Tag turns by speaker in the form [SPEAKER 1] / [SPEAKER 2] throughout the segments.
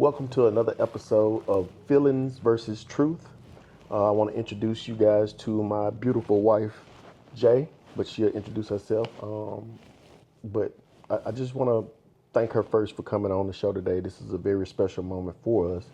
[SPEAKER 1] Welcome to another episode of Feelings versus Truth. I want to introduce you guys to my beautiful wife, Jay, but she'll introduce herself. But I just want to thank her first for coming on the show today. This is a very special moment for us.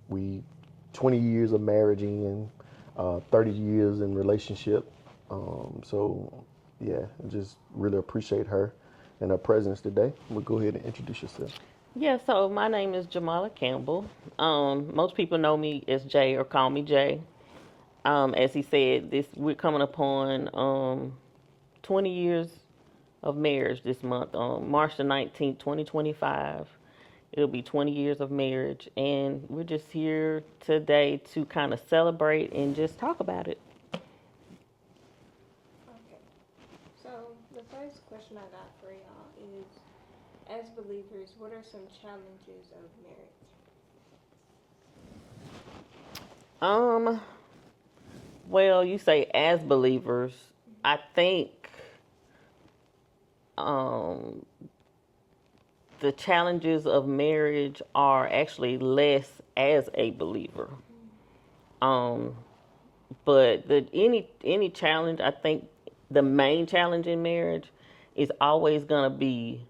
[SPEAKER 1] We 20 years of marriage in, 30 years in relationship. So yeah, I just really appreciate her and her presence today. We'll go ahead and introduce yourself.
[SPEAKER 2] Yeah, so my name is Jamala Campbell. Most people know me as Jay or call me Jay. As he said, this we're coming upon 20 years of marriage this month. March the 19th, 2025. It'll be 20 years of marriage, and we're just here today to kind of celebrate and just talk about it.
[SPEAKER 3] Okay. So the first question I got for y'all is, as believers, what are some challenges of marriage?
[SPEAKER 2] Well, you say as believers, I think the challenges of marriage are actually less as a believer. Um, but any challenge, I think the main challenge in marriage is always gonna be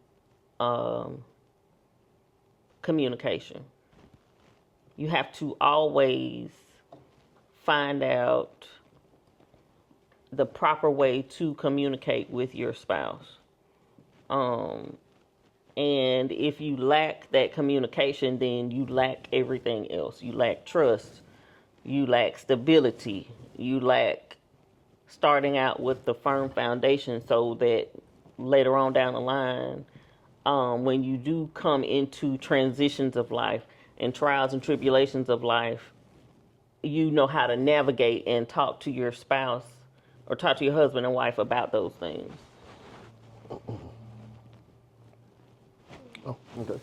[SPEAKER 2] um, communication. You have to always find out the proper way to communicate with your spouse. Um, And if you lack that communication, then you lack everything else. You lack trust. You lack stability. You lack starting out with the firm foundation so that later on down the line, when you do come into transitions of life and trials and tribulations of life, you know how to navigate and talk to your spouse or talk to your husband and wife about those things.
[SPEAKER 1] Oh, okay.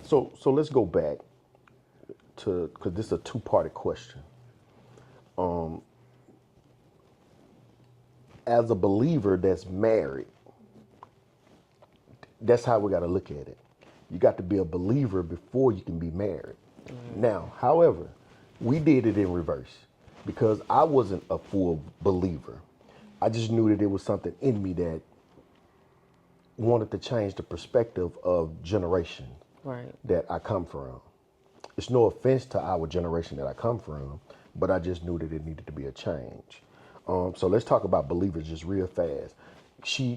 [SPEAKER 1] So let's go back to, because this is a two-parted question. As a believer that's married, that's how we got to look at it. You got to be a believer before you can be married. Now, however, we did it in reverse because I wasn't a full believer. I just knew that there was something in me that wanted to change the perspective of generation
[SPEAKER 2] Right.
[SPEAKER 1] that I come from. It's no offense to our generation that I come from, but I just knew that it needed to be a change. So let's talk about believers just real fast.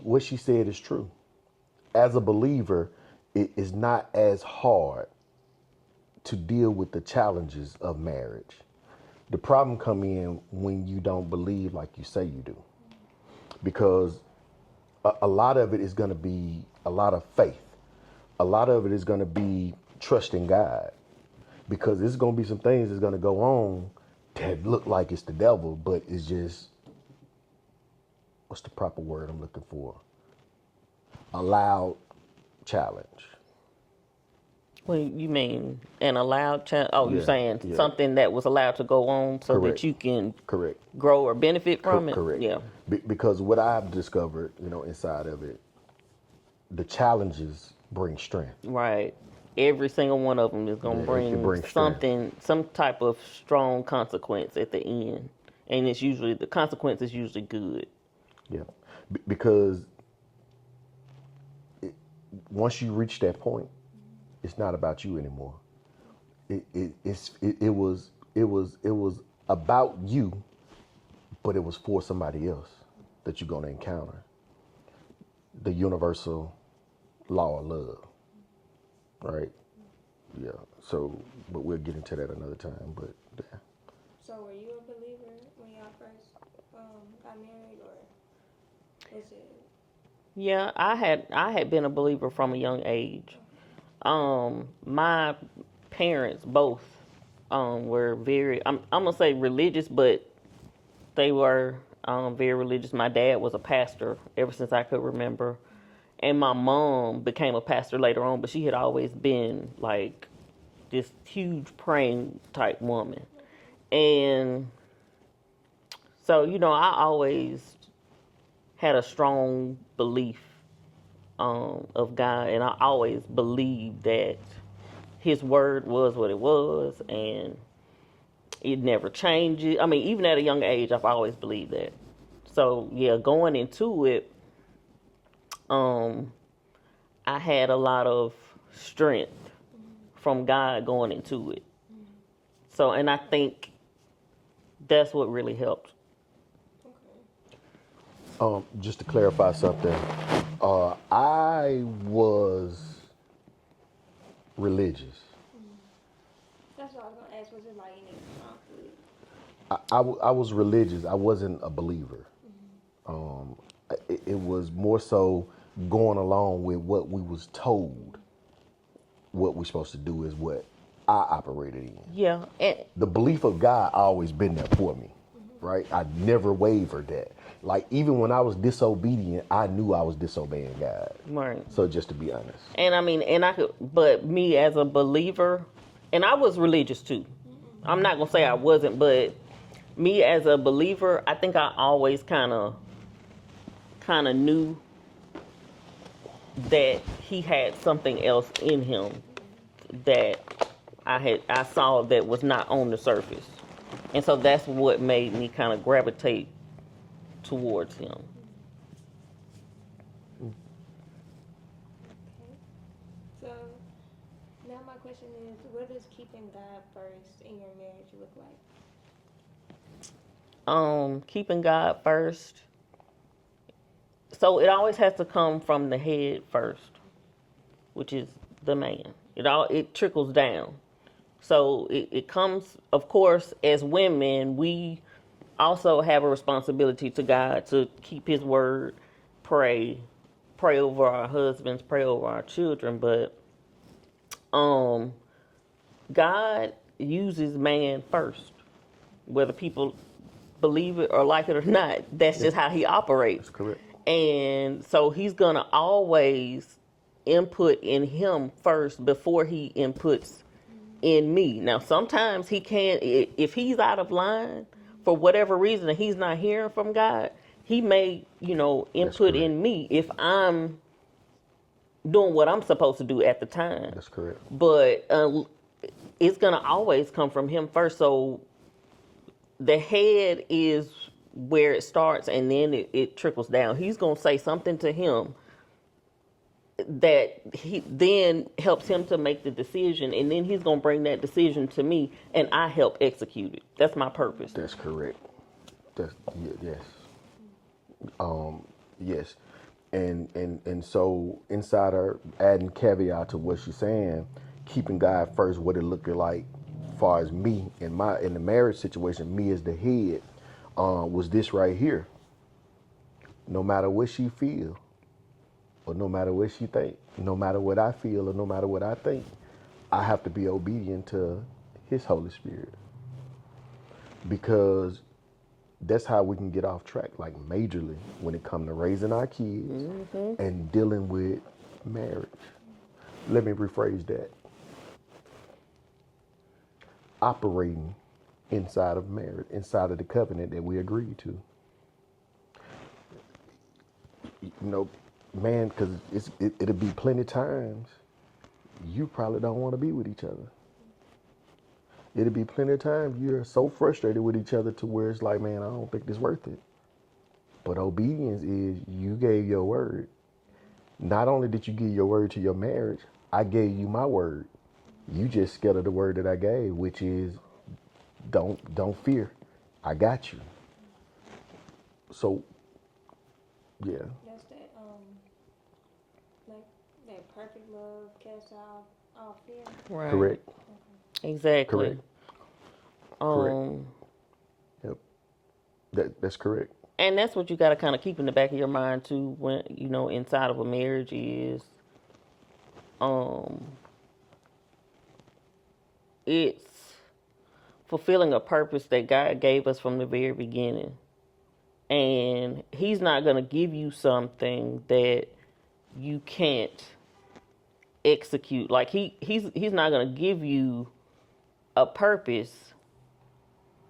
[SPEAKER 1] What she said is true. As a believer, it is not as hard to deal with the challenges of marriage. The problem come in when you don't believe like you say you do, because a lot of it is going to be a lot of faith. A lot of it is going to be trusting God, because there's going to be some things that's going to go on that look like it's the devil, but it's just, what's the proper word I'm looking for? A loud challenge.
[SPEAKER 2] Well, you mean an allowed chance? Oh, you're
[SPEAKER 1] Yeah,
[SPEAKER 2] saying
[SPEAKER 1] yeah.
[SPEAKER 2] something that was allowed to go on so
[SPEAKER 1] Correct.
[SPEAKER 2] that you can
[SPEAKER 1] Correct.
[SPEAKER 2] grow or benefit from it?
[SPEAKER 1] Correct.
[SPEAKER 2] Yeah.
[SPEAKER 1] Because what I've discovered, inside of it, the challenges bring strength.
[SPEAKER 2] Right. Every single one of them is going
[SPEAKER 1] Yeah,
[SPEAKER 2] to
[SPEAKER 1] it
[SPEAKER 2] bring
[SPEAKER 1] brings strength.
[SPEAKER 2] some type of strong consequence at the end. And the consequence is usually good.
[SPEAKER 1] Yeah. Because once you reach that point, it's not about you anymore. It was about you, but it was for somebody else that you're gonna encounter. The universal law of love, right? Yeah. So, but we'll get into that another time. But yeah.
[SPEAKER 3] So were you a believer when y'all first got married, or was it?
[SPEAKER 2] Yeah, I had been a believer from a young age. My parents both were very I'm gonna say religious, but they were very religious. My dad was a pastor ever since I could remember, and my mom became a pastor later on. But she had always been like this huge praying type woman, and so I always had a strong belief of God, and I always believed that His word was what it was, and it never changes. I mean, even at a young age, I've always believed that. So yeah, going into it, I had a lot of strength from God going into it. So, and I think that's what really helped.
[SPEAKER 1] Just to clarify something, I was religious.
[SPEAKER 3] That's what I was gonna ask. Was it like any conflict?
[SPEAKER 1] I was religious. I wasn't a believer. It was more so going along with what we was told. What we're supposed to do is what I operated in.
[SPEAKER 2] Yeah, and
[SPEAKER 1] The belief of God always been there for me, right? I never wavered that. Like even when I was disobedient, I knew I was disobeying God.
[SPEAKER 2] right.
[SPEAKER 1] So just to be honest,
[SPEAKER 2] And I mean, and I could, but me as a believer, and I was religious too. I'm not gonna say I wasn't, but me as a believer, I think I always kind of knew that He had something else in Him that I saw that was not on the surface, and so that's what made me kind of gravitate towards Him.
[SPEAKER 3] Okay. So now my question is, what does keeping God first in your marriage look like?
[SPEAKER 2] Keeping God first. So it always has to come from the head first, which is the man. It trickles down. So it comes, of course, as women, we also have a responsibility to God to keep His word, pray over our husbands, pray over our children. But God uses man first, whether people believe it or like it or not. That's just how He operates.
[SPEAKER 1] that's correct.
[SPEAKER 2] And so He's gonna always input in him first before He inputs in me. Now, sometimes He can't, if he's out of line for whatever reason and he's not hearing from God, He may, input
[SPEAKER 1] correct.
[SPEAKER 2] in me if I'm doing what I'm supposed to do at the time.
[SPEAKER 1] That's correct.
[SPEAKER 2] But it's gonna always come from Him first. So the head is where it starts, and then it trickles down. He's gonna say something to him that he then helps him to make the decision, and then he's gonna bring that decision to me, and I help execute it. That's my purpose.
[SPEAKER 1] That's correct. Yes. Yes. And so inside her adding caveat to what she's saying, keeping God first, what it looking like far as me in the marriage situation, me as the head, was this right here. No matter what she feel, or no matter what she think, no matter what I feel, or no matter what I think, I have to be obedient to His Holy Spirit. Because that's how we can get off track, like majorly, when it comes to raising our kids and dealing with marriage. Let me rephrase that. Operating inside of marriage, inside of the covenant that we agreed to. Man, because it'll be plenty of times you probably don't want to be with each other. It'll be plenty of times you're so frustrated with each other to where it's like, man, I don't think this worth it. But obedience is you gave your word. Not only did you give your word to your marriage, I gave you my word. You just scared of the word that I gave, which is don't fear. I got you. So, yeah.
[SPEAKER 3] That's that like that perfect love casts out all fear.
[SPEAKER 2] Right.
[SPEAKER 1] Correct.
[SPEAKER 2] Exactly.
[SPEAKER 1] Correct. Correct. Yep. That's correct.
[SPEAKER 2] And that's what you got to kind of keep in the back of your mind too, when inside of a marriage is, it's fulfilling a purpose that God gave us from the very beginning, and He's not gonna give you something that you can't execute. Like he's not gonna give you a purpose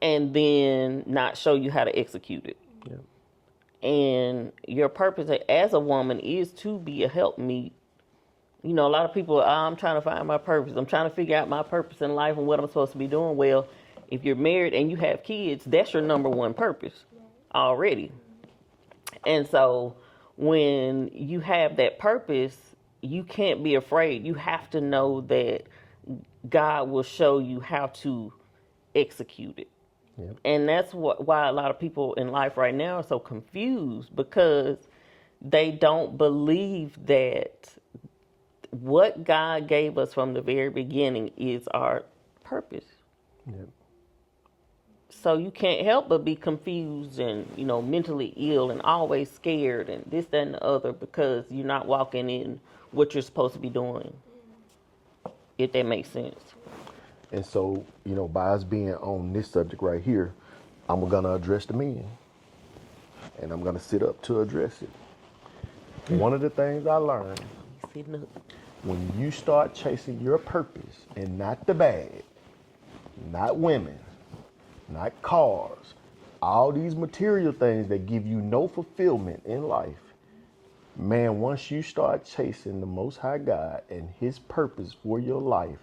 [SPEAKER 2] and then not show you how to execute it.
[SPEAKER 1] Yeah.
[SPEAKER 2] And your purpose as a woman is to be a helpmeet. A lot of people, I'm trying to find my purpose. I'm trying to figure out my purpose in life and what I'm supposed to be doing. Well, if you're married and you have kids, that's your number one purpose already. And so when you have that purpose, you can't be afraid. You have to know that God will show you how to execute it.
[SPEAKER 1] Yep.
[SPEAKER 2] And that's why a lot of people in life right now are so confused, because they don't believe that what God gave us from the very beginning is our purpose.
[SPEAKER 1] Yep.
[SPEAKER 2] So you can't help but be confused and, mentally ill and always scared and this, that, and the other, because you're not walking in what you're supposed to be doing, if that makes sense.
[SPEAKER 1] And so, by us being on this subject right here, I'm going to address the men. And I'm going to sit up to address it. One of the things I learned,
[SPEAKER 2] Sitting up.
[SPEAKER 1] when you start chasing your purpose and not the bag, not women, not cars, all these material things that give you no fulfillment in life, man, once you start chasing the Most High God and His purpose for your life,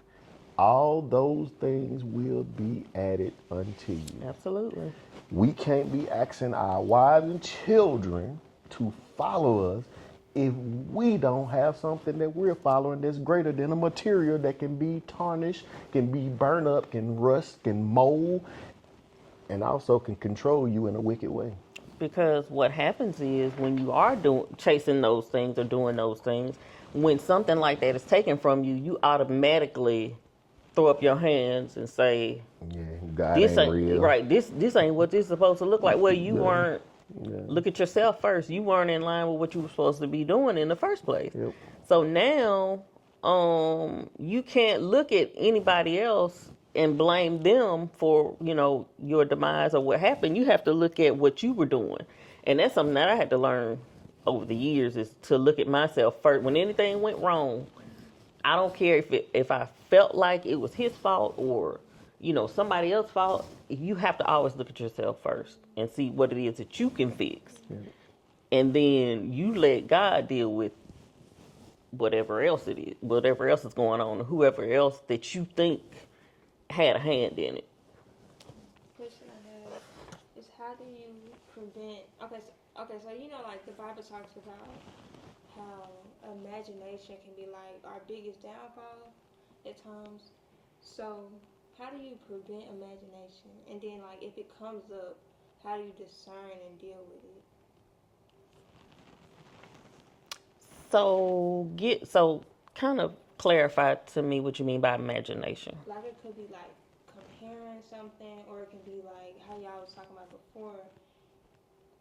[SPEAKER 1] all those things will be added unto you.
[SPEAKER 2] Absolutely.
[SPEAKER 1] We can't be asking our wives and children to follow us if we don't have something that we're following that's greater than a material that can be tarnished, can be burned up, can rust, can mold, and also can control you in a wicked way.
[SPEAKER 2] Because what happens is when you are chasing those things or doing those things, when something like that is taken from you, you automatically throw up your hands and say,
[SPEAKER 1] Yeah, God
[SPEAKER 2] "This
[SPEAKER 1] ain't real."
[SPEAKER 2] right. This ain't what this is supposed to look like." Well, you weren't.
[SPEAKER 1] Yeah.
[SPEAKER 2] Look at yourself first. You weren't in line with what you were supposed to be doing in the first place.
[SPEAKER 1] Yep.
[SPEAKER 2] So now, you can't look at anybody else and blame them for, your demise or what happened. You have to look at what you were doing. And that's something that I had to learn over the years, is to look at myself first. When anything went wrong, I don't care if I felt like it was his fault or, somebody else's fault. You have to always look at yourself first and see what it is that you can fix.
[SPEAKER 1] Yeah.
[SPEAKER 2] And then you let God deal with whatever else it is, whatever else is going on, or whoever else that you think had a hand in it.
[SPEAKER 3] Question I have is, how do you prevent? So like the Bible talks about how imagination can be like our biggest downfall at times. So how do you prevent imagination? And then like if it comes up, how do you discern and deal with it?
[SPEAKER 2] So kind of clarify to me what you mean by imagination.
[SPEAKER 3] Like it could be like comparing something, or it can be like how y'all was talking about before.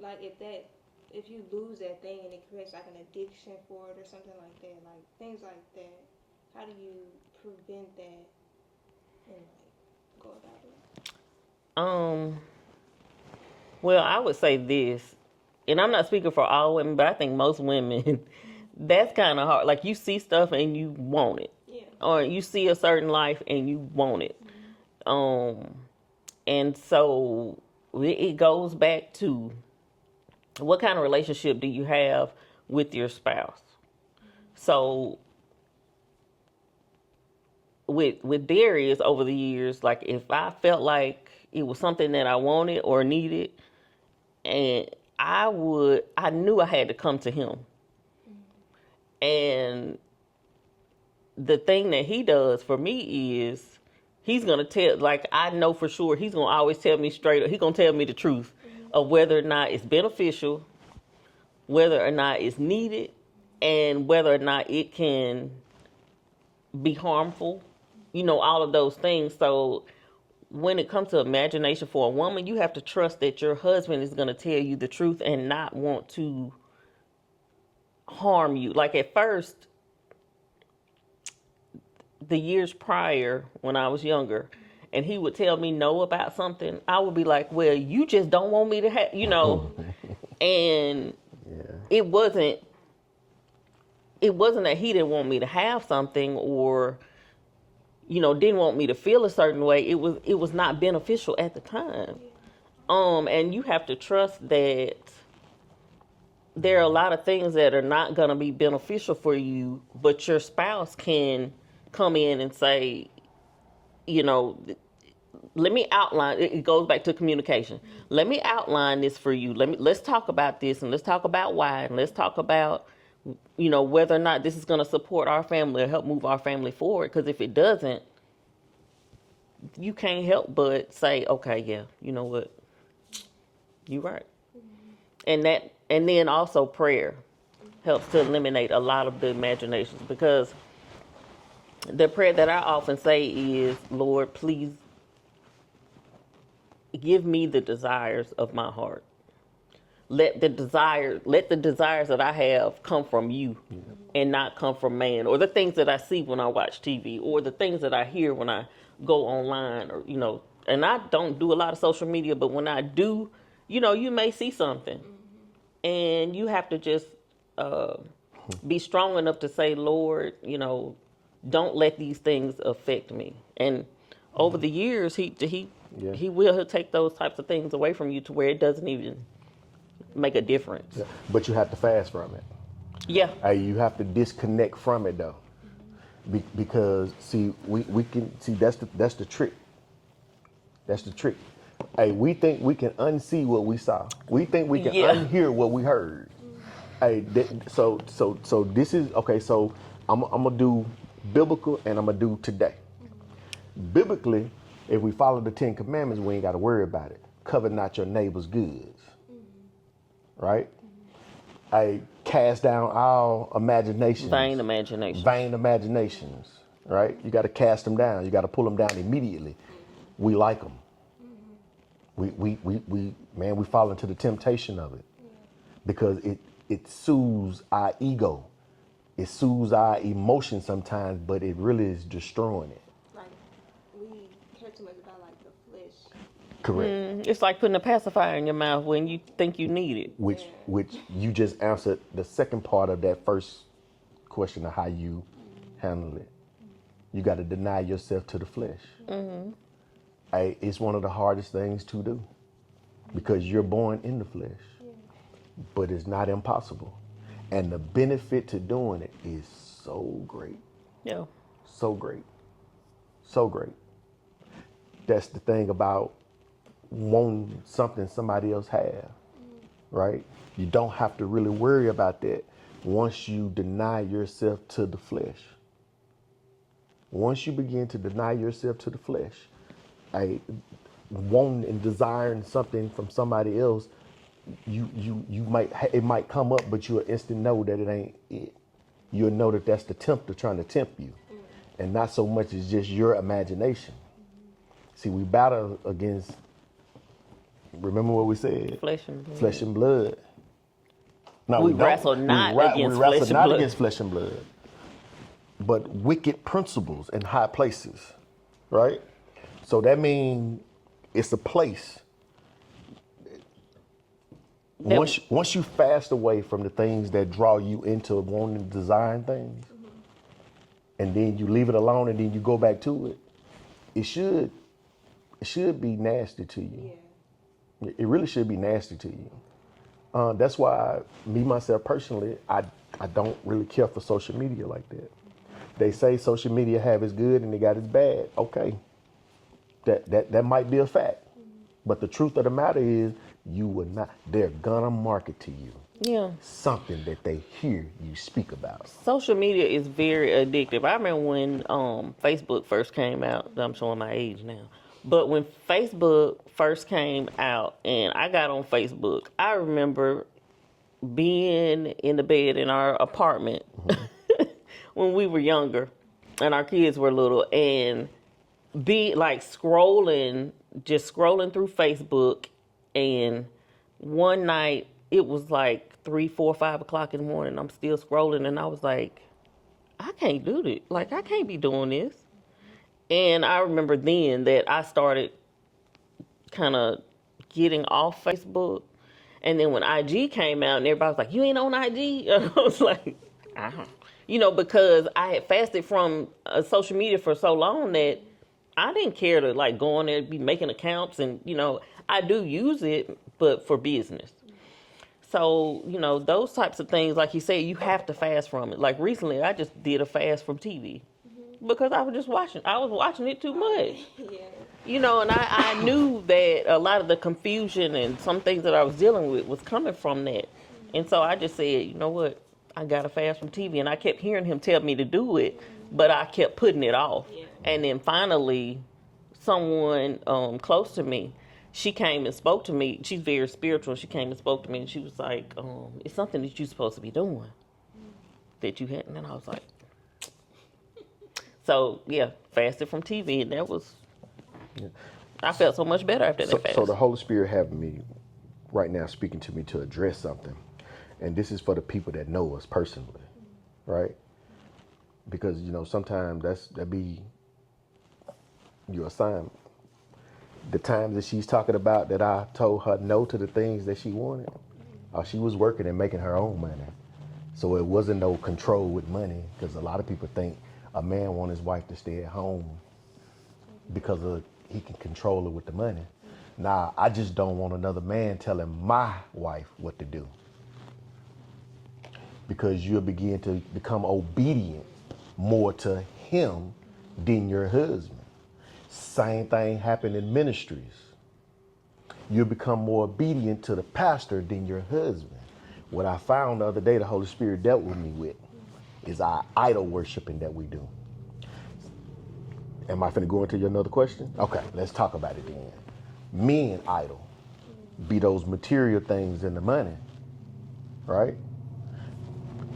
[SPEAKER 3] Like if you lose that thing and it creates like an addiction for it or something like that, like things like that. How do you prevent that and like go about it?
[SPEAKER 2] Well, I would say this, and I'm not speaking for all women, but I think most women, that's kind of hard. Like, you see stuff and you want it.
[SPEAKER 3] Yeah.
[SPEAKER 2] Or you see a certain life and you want it. And so it goes back to, what kind of relationship do you have with your spouse? So with Darius over the years, like if I felt like it was something that I wanted or needed, and I knew I had to come to him. And the thing that he does for me is he's going to tell, like, I know for sure he's going to always tell me straight up. He's going to tell me the truth of whether or not it's beneficial, whether or not it's needed, and whether or not it can be harmful, all of those things. So when it comes to imagination for a woman, you have to trust that your husband is going to tell you the truth and not want to harm you. Like at first, the years prior when I was younger, and he would tell me no about something, I would be like, well, you just don't want me to have, and it wasn't that he didn't want me to have something or, didn't want me to feel a certain way. It was not beneficial at the time. And you have to trust that there are a lot of things that are not going to be beneficial for you, but your spouse can come in and say, you know, let me outline. It goes back to communication. Let me outline this for you. Let's talk about this, and let's talk about why, and let's talk about, you know, whether or not this is going to support our family or help move our family forward. Because if it doesn't, you can't help but say, okay, yeah, you know what, you're right. And then also prayer helps to eliminate a lot of the imaginations, because the prayer that I often say is, Lord, please give me the desires of my heart. Let the desires that I have come from you, and not come from man, or the things that I see when I watch TV, or the things that I hear when I go online, or, you know, and I don't do a lot of social media, but when I do, you know, you may see something, and you have to just be strong enough to say, Lord, you know, don't let these things affect me. And over the years, he'll take those types of things away from you to where it doesn't even make a difference.
[SPEAKER 1] Yeah. But you have to fast from it.
[SPEAKER 2] Yeah.
[SPEAKER 1] You have to disconnect from it though, because see, we can see that's the trick. That's the trick. Hey, we think we can unsee what we saw. We think we can unhear what we heard. Hey, so this is okay. So I'm gonna do biblical and I'm gonna do today. Biblically, if we follow the 10 Commandments, we ain't got to worry about it. Covet not your neighbor's goods. Right? I cast down all imaginations.
[SPEAKER 2] Vain imaginations.
[SPEAKER 1] Vain imaginations. Right? You got to cast them down. You got to pull them down immediately. We like them. We fall into the temptation of it because it soothes our ego. It soothes our emotion sometimes, but it really is destroying it.
[SPEAKER 3] Like, we care too much about, like, the flesh.
[SPEAKER 1] Correct.
[SPEAKER 2] It's like putting a pacifier in your mouth when you think you need it.
[SPEAKER 1] Which you just answered the second part of that first question of how you handle it. You got to deny yourself to the flesh. It's one of the hardest things to do because you're born in the flesh, but it's not impossible. And the benefit to doing it is so great.
[SPEAKER 2] Yeah.
[SPEAKER 1] So great. So great. That's the thing about wanting something somebody else have, right? You don't have to really worry about that once you deny yourself to the flesh. Once you begin to deny yourself to the flesh, wanting and desiring something from somebody else, it might come up, but you'll instant know that it ain't it. You'll know that that's the tempter trying to tempt you, and not so much as just your imagination. See, we battle against. Remember what we said?
[SPEAKER 2] Flesh and blood.
[SPEAKER 1] Flesh and blood. No,
[SPEAKER 2] we wrestle not against
[SPEAKER 1] we wrestle
[SPEAKER 2] flesh and
[SPEAKER 1] not
[SPEAKER 2] blood.
[SPEAKER 1] against flesh and blood, but wicked principles in high places, right? So that means it's a place. Once you fast away from the things that draw you into wanting to design things, and then you leave it alone, and then you go back to it, it should be nasty to you. Yeah. It really should be nasty to you. That's why me myself personally, I don't really care for social media like that. They say social media have its good and they got its bad. Okay, that might be a fact, but the truth of the matter is, you will not. They're gonna market to you something that they hear you speak about.
[SPEAKER 2] Social media is very addictive. I remember when Facebook first came out. I'm showing my age now. But when Facebook first came out and I got on Facebook, I remember being in the bed in our apartment when we were younger and our kids were little, and be like scrolling through Facebook. And one night it was like 3, 4, 5 o'clock in the morning. I'm still scrolling, and I was like, I can't do this. Like, I can't be doing this. And I remember then that I started kind of getting off Facebook. And then when IG came out and everybody was like, you ain't on IG? I was like, because I had fasted from social media for so long that I didn't care to like go on there and be making accounts. And, I do use it, but for business. So, those types of things, like you said, you have to fast from it. Like recently, I just did a fast from TV because I was watching it too much.
[SPEAKER 3] Yeah.
[SPEAKER 2] And I knew that a lot of the confusion and some things that I was dealing with was coming from that. And so I just said, you know what? I got to fast from TV. And I kept hearing him tell me to do it, but I kept putting it off.
[SPEAKER 3] Yeah.
[SPEAKER 2] And then finally, someone close to me, she came and spoke to me. She's very spiritual. She came and spoke to me, and she was like, it's something that you're supposed to be doing that you hadn't. And I was like, so, yeah, fasted from TV. And that was, I felt so much better after that fast.
[SPEAKER 1] So the Holy Spirit having me right now speaking to me to address something. And this is for the people that know us personally, right? Because, sometimes that be your assignment. The times that she's talking about that I told her no to the things that she wanted, she was working and making her own money. So it wasn't no control with money, because a lot of people think a man wants his wife to stay at home because he can control her with the money. Nah, I just don't want another man telling my wife what to do, because you'll begin to become obedient more to him than your husband. Same thing happened in ministries. You'll become more obedient to the pastor than your husband. What I found the other day, the Holy Spirit dealt with me with, is our idol worshiping that we do. Am I finna go into your another question? Okay, let's talk about it then. Men idol be those material things and the money, right?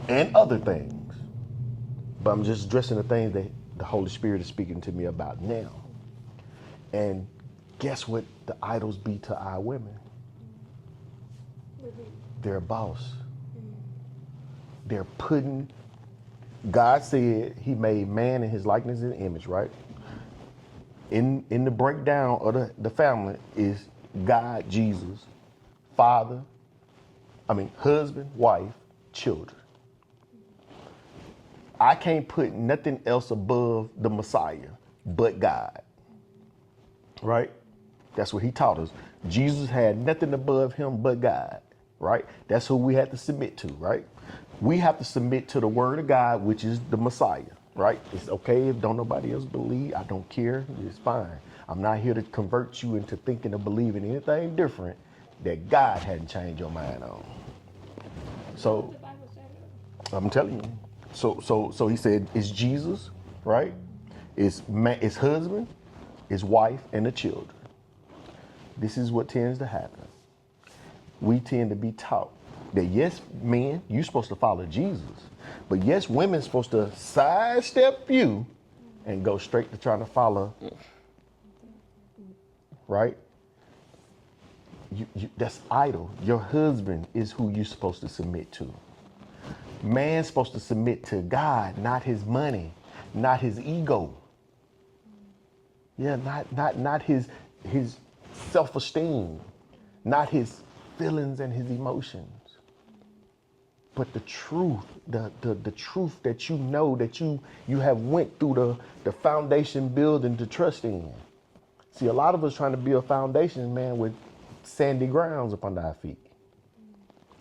[SPEAKER 1] And other things. But I'm just addressing the things that the Holy Spirit is speaking to me about now. And guess what the idols be to our women? They're a boss. They're putting, God said he made man in his likeness and image, right? In the breakdown of the family is God, Jesus, husband, wife, children. I can't put nothing else above the Messiah but God. Right? That's what he taught us. Jesus had nothing above him but God. Right? That's who we had to submit to, right? We have to submit to the word of God, which is the Messiah, right? It's okay if don't nobody else believe. I don't care. It's fine. I'm not here to convert you into thinking or believing anything different that God hadn't changed your mind on. So I'm telling you. So he said it's Jesus, right? It's husband, it's wife, and the children. This is what tends to happen. We tend to be taught that yes, men, you're supposed to follow Jesus, but yes, women's supposed to sidestep you and go straight to trying to follow, right? That's idol. Your husband is who you're supposed to submit to. Man's supposed to submit to God, not his money, not his ego. Yeah, not his self-esteem, not his feelings and his emotions, but the truth, the truth that you know, that you have went through the foundation building to trust in. See, a lot of us trying to build foundation, man, with sandy grounds up under our feet.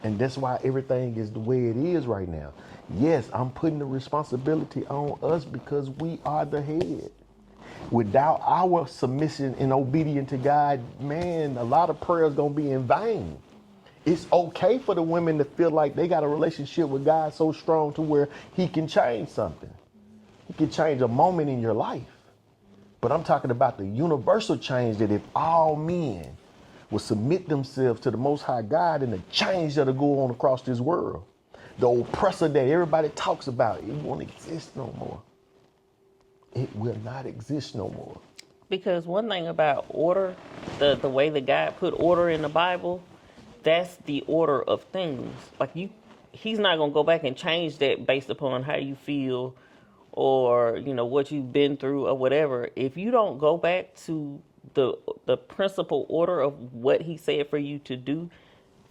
[SPEAKER 1] And that's why everything is the way it is right now. Yes, I'm putting the responsibility on us because we are the head. Without our submission and obedience to God, man, a lot of prayers gonna be in vain. It's okay for the women to feel like they got a relationship with God so strong to where he can change something. He can change a moment in your life. But I'm talking about the universal change, that if all men will submit themselves to the Most High God, and the change that'll go on across this world, the oppressor that everybody talks about, it won't exist no more. It will not exist no more.
[SPEAKER 2] Because one thing about order, the way that God put order in the Bible, that's the order of things. Like he's not gonna go back and change that based upon how you feel or what you've been through or whatever. If you don't go back to the principal order of what he said for you to do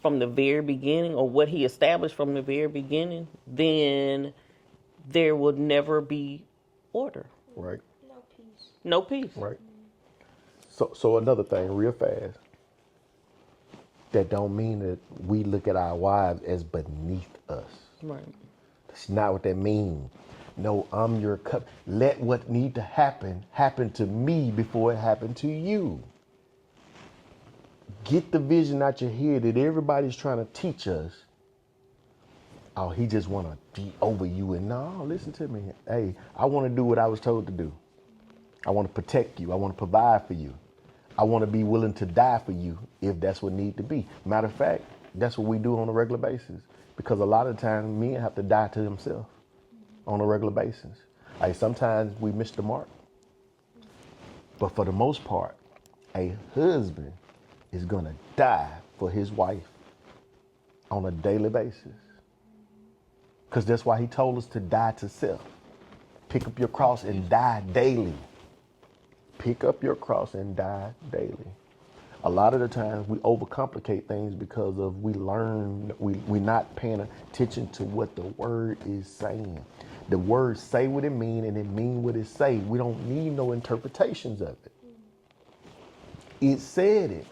[SPEAKER 2] from the very beginning, or what he established from the very beginning, then there will never be order.
[SPEAKER 1] Right.
[SPEAKER 3] No peace.
[SPEAKER 2] No peace.
[SPEAKER 1] Right. So another thing real fast. that don't mean that we look at our wives as beneath us.
[SPEAKER 2] Right.
[SPEAKER 1] That's not what that means. No, I'm your cup. Let what need to happen to me before it happened to you. Get the vision out your head that everybody's trying to teach us. Oh, he just want to be over you. And no, listen to me. Hey, I want to do what I was told to do. I want to protect you. I want to provide for you. I want to be willing to die for you if that's what need to be. Matter of fact, that's what we do on a regular basis. Because a lot of times men have to die to themselves on a regular basis. Like sometimes we miss the mark. But for the most part, a husband is going to die for his wife on a daily basis. Because that's why he told us to die to self. Pick up your cross and die daily. Pick up your cross and die daily. A lot of the times we overcomplicate things because of we're not paying attention to what the word is saying. The words say what it mean and it mean what it say. We don't need no interpretations of it. It said it.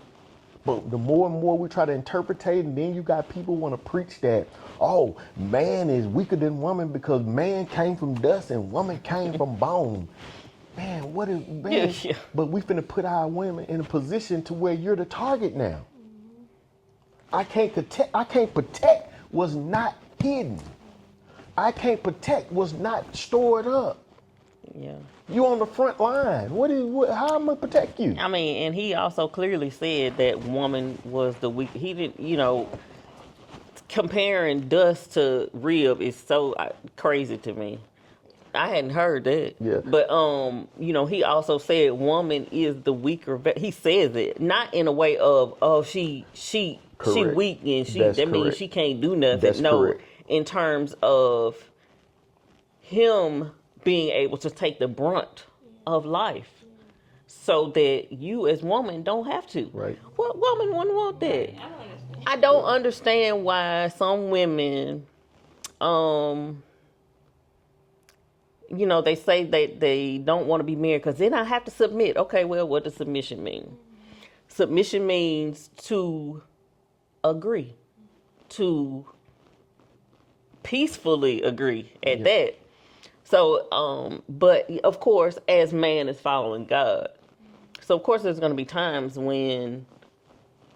[SPEAKER 1] But the more and more we try to interpret it, and then you got people want to preach that, oh, man is weaker than woman because man came from dust and woman came from bone. Man, what is, man?
[SPEAKER 2] Yeah.
[SPEAKER 1] But we finna put our women in a position to where you're the target now. I can't protect what's not hidden. I can't protect what's not stored up.
[SPEAKER 2] Yeah.
[SPEAKER 1] You on the front line. How am I gonna protect you?
[SPEAKER 2] I mean, and he also clearly said that woman was the weak. He didn't, comparing dust to rib is so crazy to me. I hadn't heard that.
[SPEAKER 1] Yeah.
[SPEAKER 2] But he also said woman is the weaker. He says it not in a way of she
[SPEAKER 1] Correct.
[SPEAKER 2] weak and
[SPEAKER 1] That's
[SPEAKER 2] that means
[SPEAKER 1] correct.
[SPEAKER 2] she can't do nothing.
[SPEAKER 1] That's
[SPEAKER 2] no,
[SPEAKER 1] correct.
[SPEAKER 2] in terms of him being able to take the brunt of life, so that you as woman don't have to.
[SPEAKER 1] Right.
[SPEAKER 2] What woman wouldn't want that?
[SPEAKER 3] I don't understand.
[SPEAKER 2] I don't understand why some women, they say that they don't want to be married because then I have to submit. Okay, well, what does submission mean? Submission means to agree, to peacefully agree at that. So, but of course, as man is following God, so of course there's going to be times when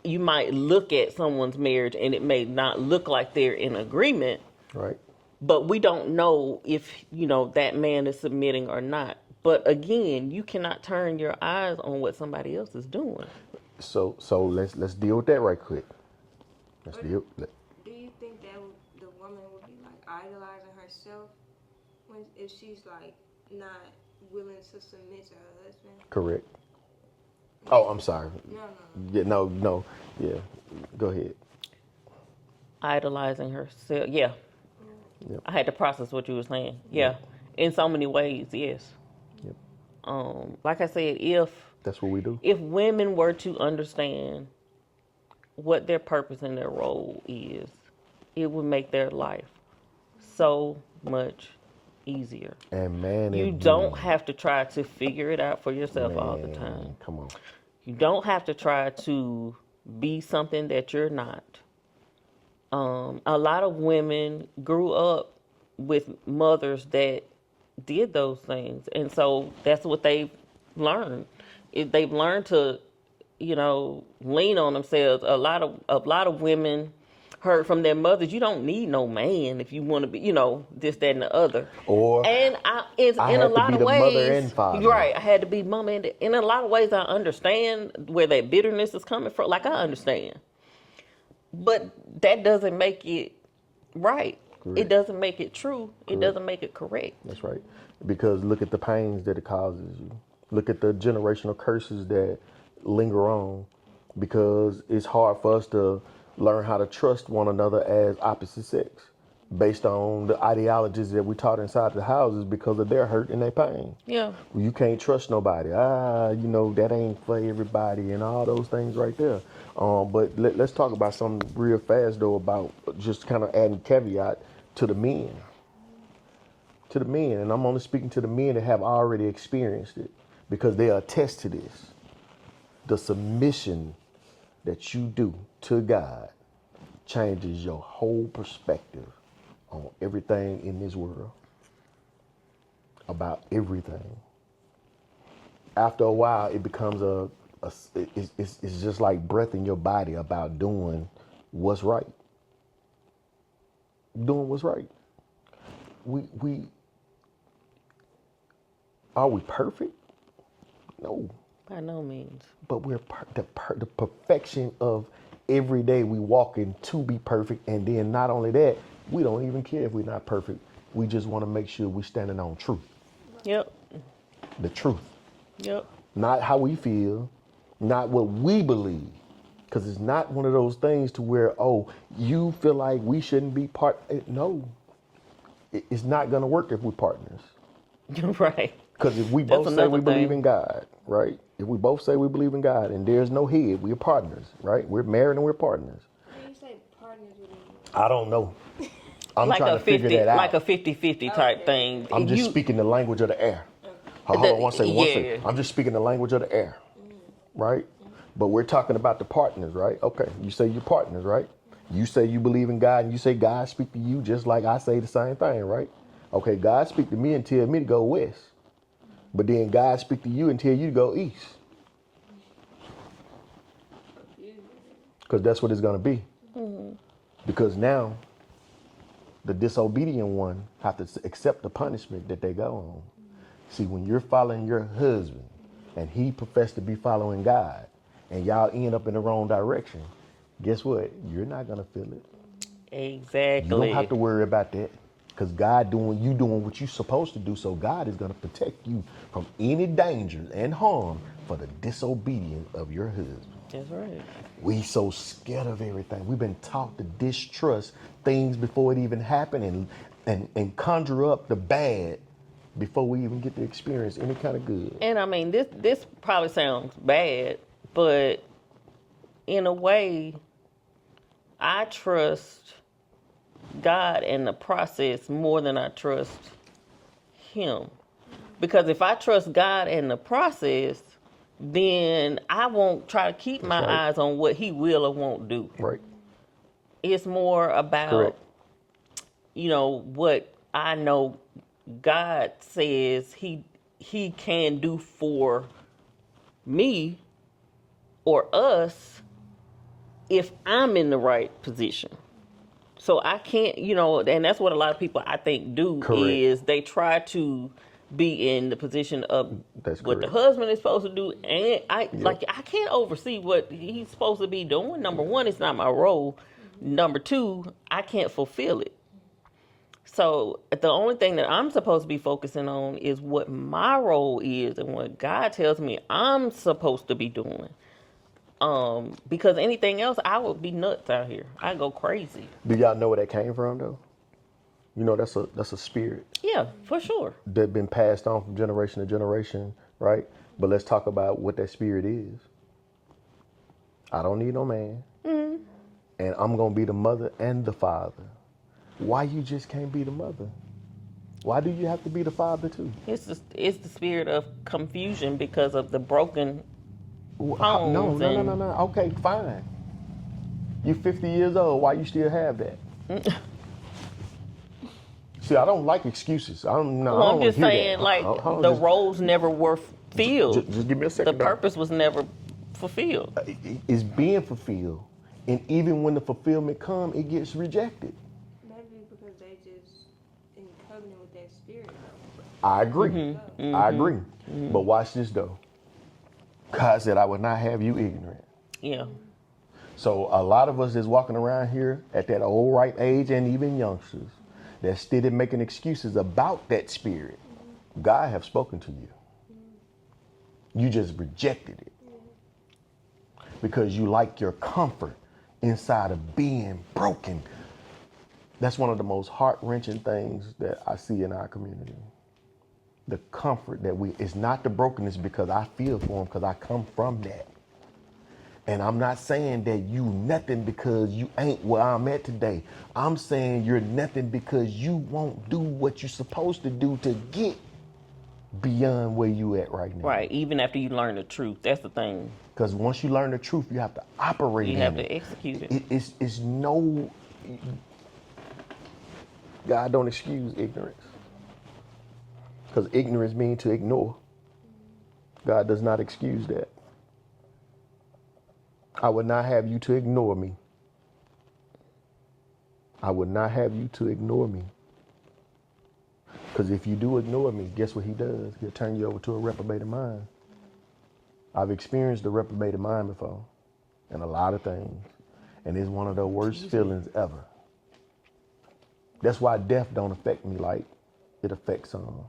[SPEAKER 2] you might look at someone's marriage and it may not look like they're in agreement.
[SPEAKER 1] Right.
[SPEAKER 2] But we don't know if, that man is submitting or not. But again, you cannot turn your eyes on what somebody else is doing.
[SPEAKER 1] So let's deal with that right quick.
[SPEAKER 3] Do you think that the woman would be like idolizing herself if she's like not willing to submit to her husband?
[SPEAKER 1] Correct. Oh, I'm sorry.
[SPEAKER 3] No.
[SPEAKER 1] Yeah, no. Yeah, go ahead.
[SPEAKER 2] Idolizing herself. Yeah.
[SPEAKER 1] Yep.
[SPEAKER 2] I had to process what you were saying. Yeah. In so many ways, yes.
[SPEAKER 1] Yep.
[SPEAKER 2] Like I said,
[SPEAKER 1] That's what we do.
[SPEAKER 2] if women were to understand what their purpose and their role is, it would make their life so much easier.
[SPEAKER 1] And man,
[SPEAKER 2] You don't have to try to figure it out for yourself all the time.
[SPEAKER 1] Come on.
[SPEAKER 2] You don't have to try to be something that you're not. A lot of women grew up with mothers that did those things, and so that's what they've learned. They've learned to, lean on themselves. A lot of women heard from their mothers, "You don't need no man if you want to be, this, that, and the other."
[SPEAKER 1] Or
[SPEAKER 2] And in
[SPEAKER 1] had
[SPEAKER 2] a
[SPEAKER 1] to
[SPEAKER 2] lot
[SPEAKER 1] be
[SPEAKER 2] of
[SPEAKER 1] the
[SPEAKER 2] ways,
[SPEAKER 1] mother and father.
[SPEAKER 2] right? I had to be mama, and in a lot of ways, I understand where that bitterness is coming from. Like I understand, but that doesn't make it right.
[SPEAKER 1] Correct.
[SPEAKER 2] It doesn't make it true.
[SPEAKER 1] Correct.
[SPEAKER 2] It doesn't make it correct.
[SPEAKER 1] That's right. Because look at the pains that it causes you. Look at the generational curses that linger on. Because it's hard for us to learn how to trust one another as opposite sex based on the ideologies that we taught inside the houses because of their hurt and their pain.
[SPEAKER 2] Yeah.
[SPEAKER 1] You can't trust nobody. That ain't for everybody and all those things right there. But let's talk about something real fast though about just kind of adding caveat to the men. To the men, and I'm only speaking to the men that have already experienced it because they attest to this. The submission that you do to God changes your whole perspective on everything in this world, about everything. After a while, it becomes it's just like breath in your body about doing what's right. Doing what's right. We are we perfect? No,
[SPEAKER 2] By no means.
[SPEAKER 1] but we're the perfection of every day we walk in to be perfect, and then not only that, we don't even care if we're not perfect. We just want to make sure we're standing on truth,
[SPEAKER 2] Yep.
[SPEAKER 1] the truth,
[SPEAKER 2] Yep.
[SPEAKER 1] not how we feel, not what we believe, because it's not one of those things to where, oh, you feel like we shouldn't be no, it's not going to work if we're partners.
[SPEAKER 2] Right.
[SPEAKER 1] Because if we
[SPEAKER 2] That's
[SPEAKER 1] both say we
[SPEAKER 2] another
[SPEAKER 1] believe
[SPEAKER 2] thing.
[SPEAKER 1] in God, right? If we both say we believe in God and there's no head, we're partners, right? We're married and we're partners.
[SPEAKER 3] When you say partners, what do you mean?
[SPEAKER 1] I don't know. I'm
[SPEAKER 2] Like
[SPEAKER 1] trying
[SPEAKER 2] a
[SPEAKER 1] to figure
[SPEAKER 2] 50,
[SPEAKER 1] that out.
[SPEAKER 2] like a 50-50 type
[SPEAKER 3] Okay.
[SPEAKER 2] thing.
[SPEAKER 1] I'm just
[SPEAKER 2] You-
[SPEAKER 1] speaking the language of the air. Hold on one second, one second. I'm just speaking the language of the air, right? But we're talking about the partners, right? Okay, you say you're partners, right? You say you believe in God, and you say God speak to you just like I say the same thing, right? Okay, God speak to me and tell me to go west. But then God speak to you and tell you to go east. Because that's what it's going to be. Because now the disobedient one have to accept the punishment that they go on. See, when you're following your husband and he professed to be following God and y'all end up in the wrong direction, guess what? You're not going to feel it.
[SPEAKER 2] Exactly.
[SPEAKER 1] You don't have to worry about that. Because God doing what you're supposed to do, so God is going to protect you from any danger and harm for the disobedience of your husband.
[SPEAKER 2] That's right.
[SPEAKER 1] We so scared of everything. We've been taught to distrust things before it even happened and conjure up the bad before we even get to experience any kind of good.
[SPEAKER 2] And I mean, this probably sounds bad, but in a way, I trust God in the process more than I trust him. Because if I trust God in the process, then I won't try to keep my
[SPEAKER 1] right.
[SPEAKER 2] eyes on what he will or won't do.
[SPEAKER 1] Right.
[SPEAKER 2] It's more about,
[SPEAKER 1] Correct.
[SPEAKER 2] what I know God says he can do for me or us if I'm in the right position. So I can't, and that's what a lot of people I think do.
[SPEAKER 1] Correct.
[SPEAKER 2] Is they try to be in the position of
[SPEAKER 1] That's
[SPEAKER 2] what the
[SPEAKER 1] correct.
[SPEAKER 2] husband is supposed to do, and I can't oversee what he's supposed to be doing. Number one, it's not my role. Number two, I can't fulfill it. So the only thing that I'm supposed to be focusing on is what my role is and what God tells me I'm supposed to be doing. Because anything else, I would be nuts out here. I go crazy.
[SPEAKER 1] Do y'all know where that came from, though? You know, that's a spirit
[SPEAKER 2] Yeah, for sure.
[SPEAKER 1] that been passed on from generation to generation, right? But let's talk about what that spirit is. I don't need no man. Mm-hmm. And I'm going to be the mother and the father. Why you just can't be the mother? Why do you have to be the father, too?
[SPEAKER 2] It's the spirit of confusion because of the broken homes.
[SPEAKER 1] No. Okay, fine. You're 50 years old. Why you still have that? See, I don't like excuses. I'm
[SPEAKER 2] just saying, the roles never were filled.
[SPEAKER 1] Just give me a second.
[SPEAKER 2] The purpose was never fulfilled.
[SPEAKER 1] It's being fulfilled. And even when the fulfillment comes, it gets rejected.
[SPEAKER 3] Maybe because they just in covenant with that spirit.
[SPEAKER 1] I agree. I agree. But watch this, though. God said, I would not have you ignorant.
[SPEAKER 2] Yeah.
[SPEAKER 1] So a lot of us that's walking around here at that old ripe age, and even youngsters, that's still making excuses about that spirit. God have spoken to you. You just rejected it. Because you like your comfort inside of being broken. That's one of the most heart-wrenching things that I see in our community. The comfort that it's not the brokenness because I feel for them, because I come from that. And I'm not saying that you nothing because you ain't where I'm at today. I'm saying you're nothing because you won't do what you're supposed to do to get beyond where you at right now.
[SPEAKER 2] Right. Even after you learn the truth, that's the thing.
[SPEAKER 1] Because once you learn the truth, you have to operate
[SPEAKER 2] You
[SPEAKER 1] in
[SPEAKER 2] have
[SPEAKER 1] it.
[SPEAKER 2] to execute it.
[SPEAKER 1] It's no, God don't excuse ignorance. Because ignorance means to ignore. God does not excuse that. I would not have you to ignore me. I would not have you to ignore me. Because if you do ignore me, guess what he does? He'll turn you over to a reprobated mind. I've experienced a reprobated mind before, and a lot of things. And it's one of the worst feelings ever. That's why death don't affect me like it affects some.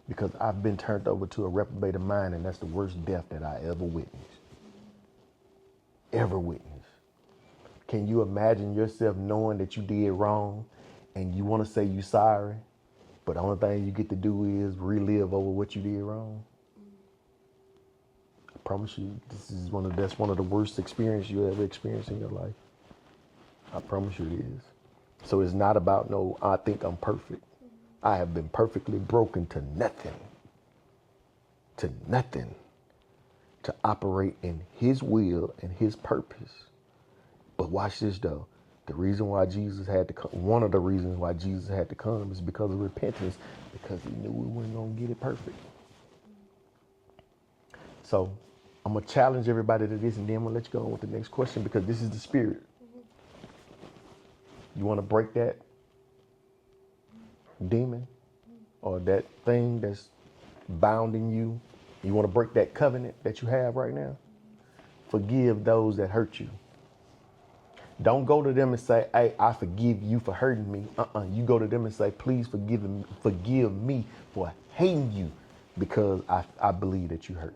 [SPEAKER 1] Because I've been turned over to a reprobated mind, and that's the worst death that I ever witnessed. Ever witnessed. Can you imagine yourself knowing that you did wrong and you want to say you sorry, but the only thing you get to do is relive over what you did wrong? I promise you, that's one of the worst experiences you ever experienced in your life. I promise you it is. So it's not about no, I think I'm perfect. I have been perfectly broken to nothing. To nothing. To operate in his will and his purpose. But watch this though. The reason why Jesus had to come, one of the reasons why Jesus had to come is because of repentance, because he knew we weren't going to get it perfect. So I'm going to challenge everybody to this, and then I'm going to let you go on with the next question, because this is the spirit. You want to break that demon or that thing that's bounding you? You want to break that covenant that you have right now? Forgive those that hurt you. Don't go to them and say, hey, I forgive you for hurting me. You go to them and say, please forgive me for hating you because I believe that you hurt.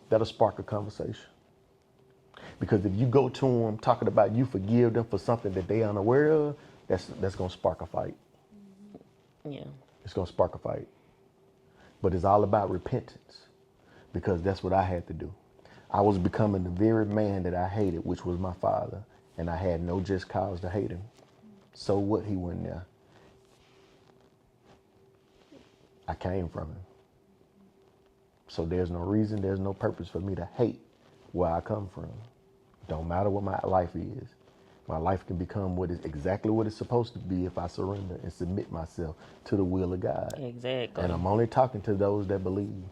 [SPEAKER 1] That'll spark a conversation. Because if you go to them talking about you forgive them for something that they unaware of, that's going to spark a fight.
[SPEAKER 2] Yeah.
[SPEAKER 1] It's going to spark a fight. But it's all about repentance, because that's what I had to do. I was becoming the very man that I hated, which was my father, and I had no just cause to hate him. So what? He went there. I came from him. So there's no reason, there's no purpose for me to hate where I come from. Don't matter what my life is. My life can become exactly what it's supposed to be if I surrender and submit myself to the will of God.
[SPEAKER 2] Exactly.
[SPEAKER 1] And I'm only talking to those that believe,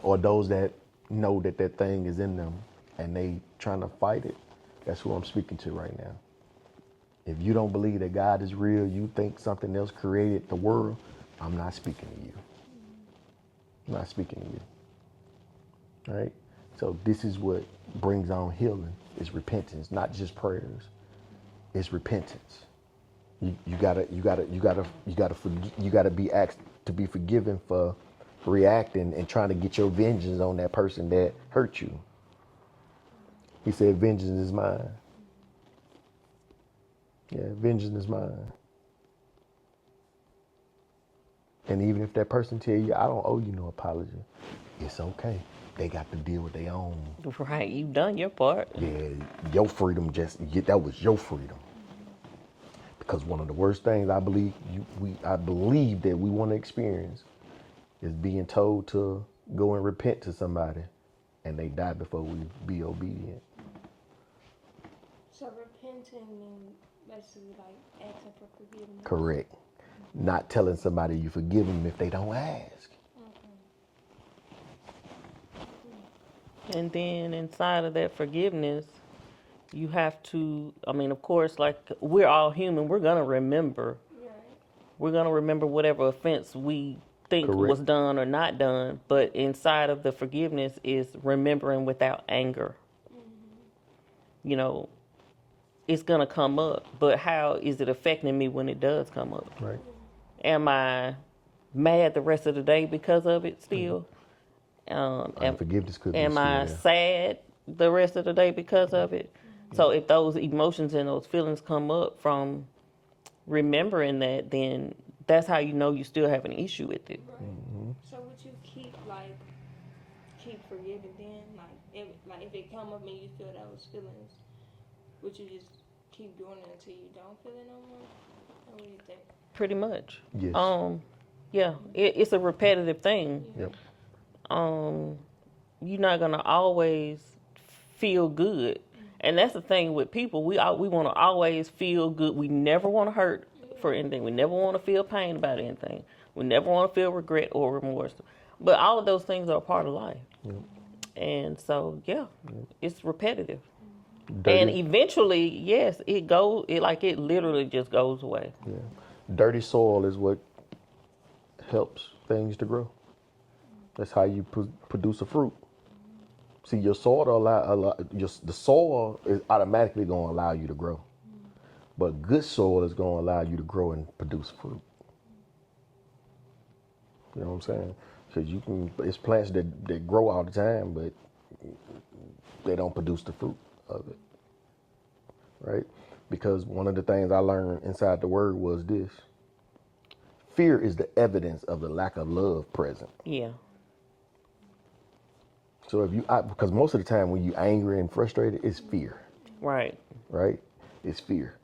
[SPEAKER 1] or those that know that that thing is in them and they trying to fight it. That's who I'm speaking to right now. If you don't believe that God is real, you think something else created the world, I'm not speaking to you. I'm not speaking to you. All right? So this is what brings on healing, is repentance, not just prayers. It's repentance. You gotta be asked to be forgiven for reacting and trying to get your vengeance on that person that hurt you. He said, vengeance is mine. Yeah, vengeance is mine. And even if that person tell you, I don't owe you no apology, it's okay. They got to deal with their own.
[SPEAKER 2] Right, you've done your part.
[SPEAKER 1] Yeah, your freedom that was your freedom. Because one of the worst things I believe that we want to experience is being told to go and repent to somebody and they die before we be obedient.
[SPEAKER 3] So repenting means basically like asking for forgiveness.
[SPEAKER 1] Correct. Not telling somebody you forgive them if they don't ask.
[SPEAKER 2] And then inside of that forgiveness, you have to, of course, like we're all human, we're going to remember.
[SPEAKER 3] Right.
[SPEAKER 2] We're going to remember whatever offense we think
[SPEAKER 1] Correct.
[SPEAKER 2] was done or not done. But inside of the forgiveness is remembering without anger. You know, it's going to come up. But how is it affecting me when it does come up?
[SPEAKER 1] Right.
[SPEAKER 2] Am I mad the rest of the day because of it still?
[SPEAKER 1] Unforgiveness could be
[SPEAKER 2] Am
[SPEAKER 1] still
[SPEAKER 2] I
[SPEAKER 1] there.
[SPEAKER 2] sad the rest of the day because of it? So if those emotions and those feelings come up from remembering that, then that's how you know you still have an issue with it.
[SPEAKER 3] Right. So would you keep forgiving then? Like if it come up and you feel those feelings, would you just keep doing it until you don't feel it no more? What do you think?
[SPEAKER 2] Pretty much.
[SPEAKER 1] Yes.
[SPEAKER 2] Yeah, it's a repetitive thing.
[SPEAKER 1] Yep.
[SPEAKER 2] You're not gonna always feel good, and that's the thing with people. We want to always feel good. We never want to hurt for anything. We never want to feel pain about anything. We never want to feel regret or remorse. But all of those things are a part of life.
[SPEAKER 1] Yep.
[SPEAKER 2] And so, yeah, it's repetitive.
[SPEAKER 1] Dirty,
[SPEAKER 2] And eventually, yes, it literally just goes away.
[SPEAKER 1] yeah. Dirty soil is what helps things to grow. That's how you produce a fruit. See, your soil the soil is automatically going to allow you to grow, but good soil is going to allow you to grow and produce fruit. You know what I'm saying? Because it's plants that grow all the time, but they don't produce the fruit of it, right? Because one of the things I learned inside the word was this: fear is the evidence of the lack of love present.
[SPEAKER 2] Yeah.
[SPEAKER 1] So because most of the time when you're angry and frustrated, it's fear.
[SPEAKER 2] Right.
[SPEAKER 1] Right? It's fear.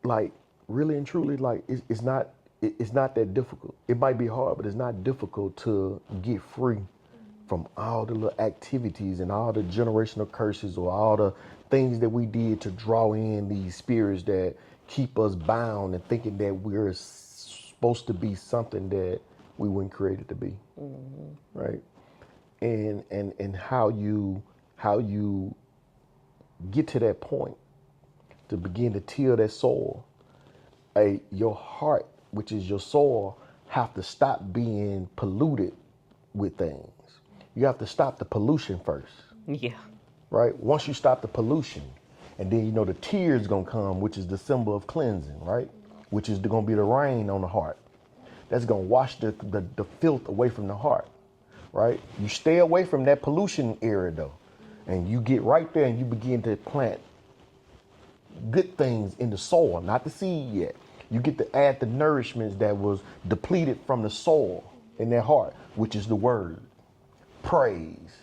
[SPEAKER 1] Like, really and truly, like, it's not that difficult. It might be hard, but it's not difficult to get free from all the little activities and all the generational curses or all the things that we did to draw in these spirits that keep us bound and thinking that we're supposed to be something that we weren't created to be. Right? And how you get to that point to begin to till that soil. Your heart, which is your soil, have to stop being polluted with things. You have to stop the pollution first.
[SPEAKER 2] Yeah.
[SPEAKER 1] Right? Once you stop the pollution, and then the tears gonna come, which is the symbol of cleansing, right? Which is gonna be the rain on the heart. That's gonna wash the filth away from the heart, right? You stay away from that pollution area though, and you get right there and you begin to plant good things in the soil, not the seed yet. You get to add the nourishments that was depleted from the soil in their heart, which is the word, praise,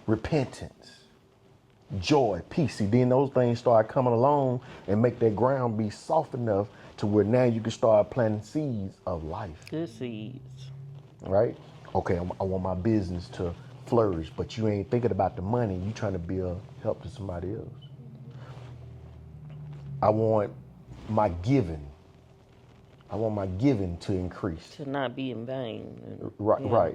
[SPEAKER 1] repentance, joy, peace. See, then those things start coming along and make that ground be soft enough to where now you can start planting seeds of life.
[SPEAKER 2] Good seeds.
[SPEAKER 1] Right? Okay, I want my business to flourish, but you ain't thinking about the money. You trying to be a help to somebody else. I want my giving to increase.
[SPEAKER 2] To not be in vain.
[SPEAKER 1] Right,
[SPEAKER 2] Yeah.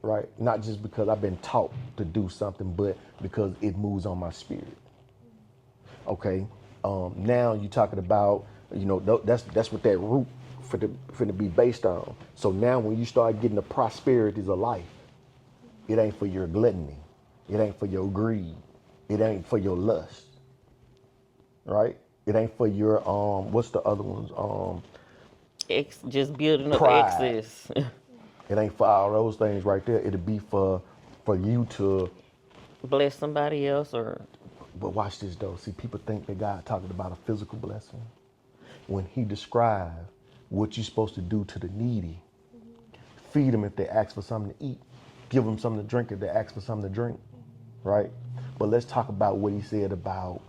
[SPEAKER 1] right. Not just because I've been taught to do something, but because it moves on my spirit. Okay. Now you're talking about, that's what that root for to be based on. So now when you start getting the prosperities of life, it ain't for your gluttony. It ain't for your greed. It ain't for your lust. Right? It ain't for your what's the other ones?
[SPEAKER 2] Just building up
[SPEAKER 1] Pride.
[SPEAKER 2] excess.
[SPEAKER 1] It ain't for all those things right there. It'll be for you to
[SPEAKER 2] bless somebody else
[SPEAKER 1] But watch this though. See, people think that God talking about a physical blessing. When he described what you're supposed to do to the needy, feed them if they ask for something to eat, give them something to drink if they ask for something to drink, right? But let's talk about what he said about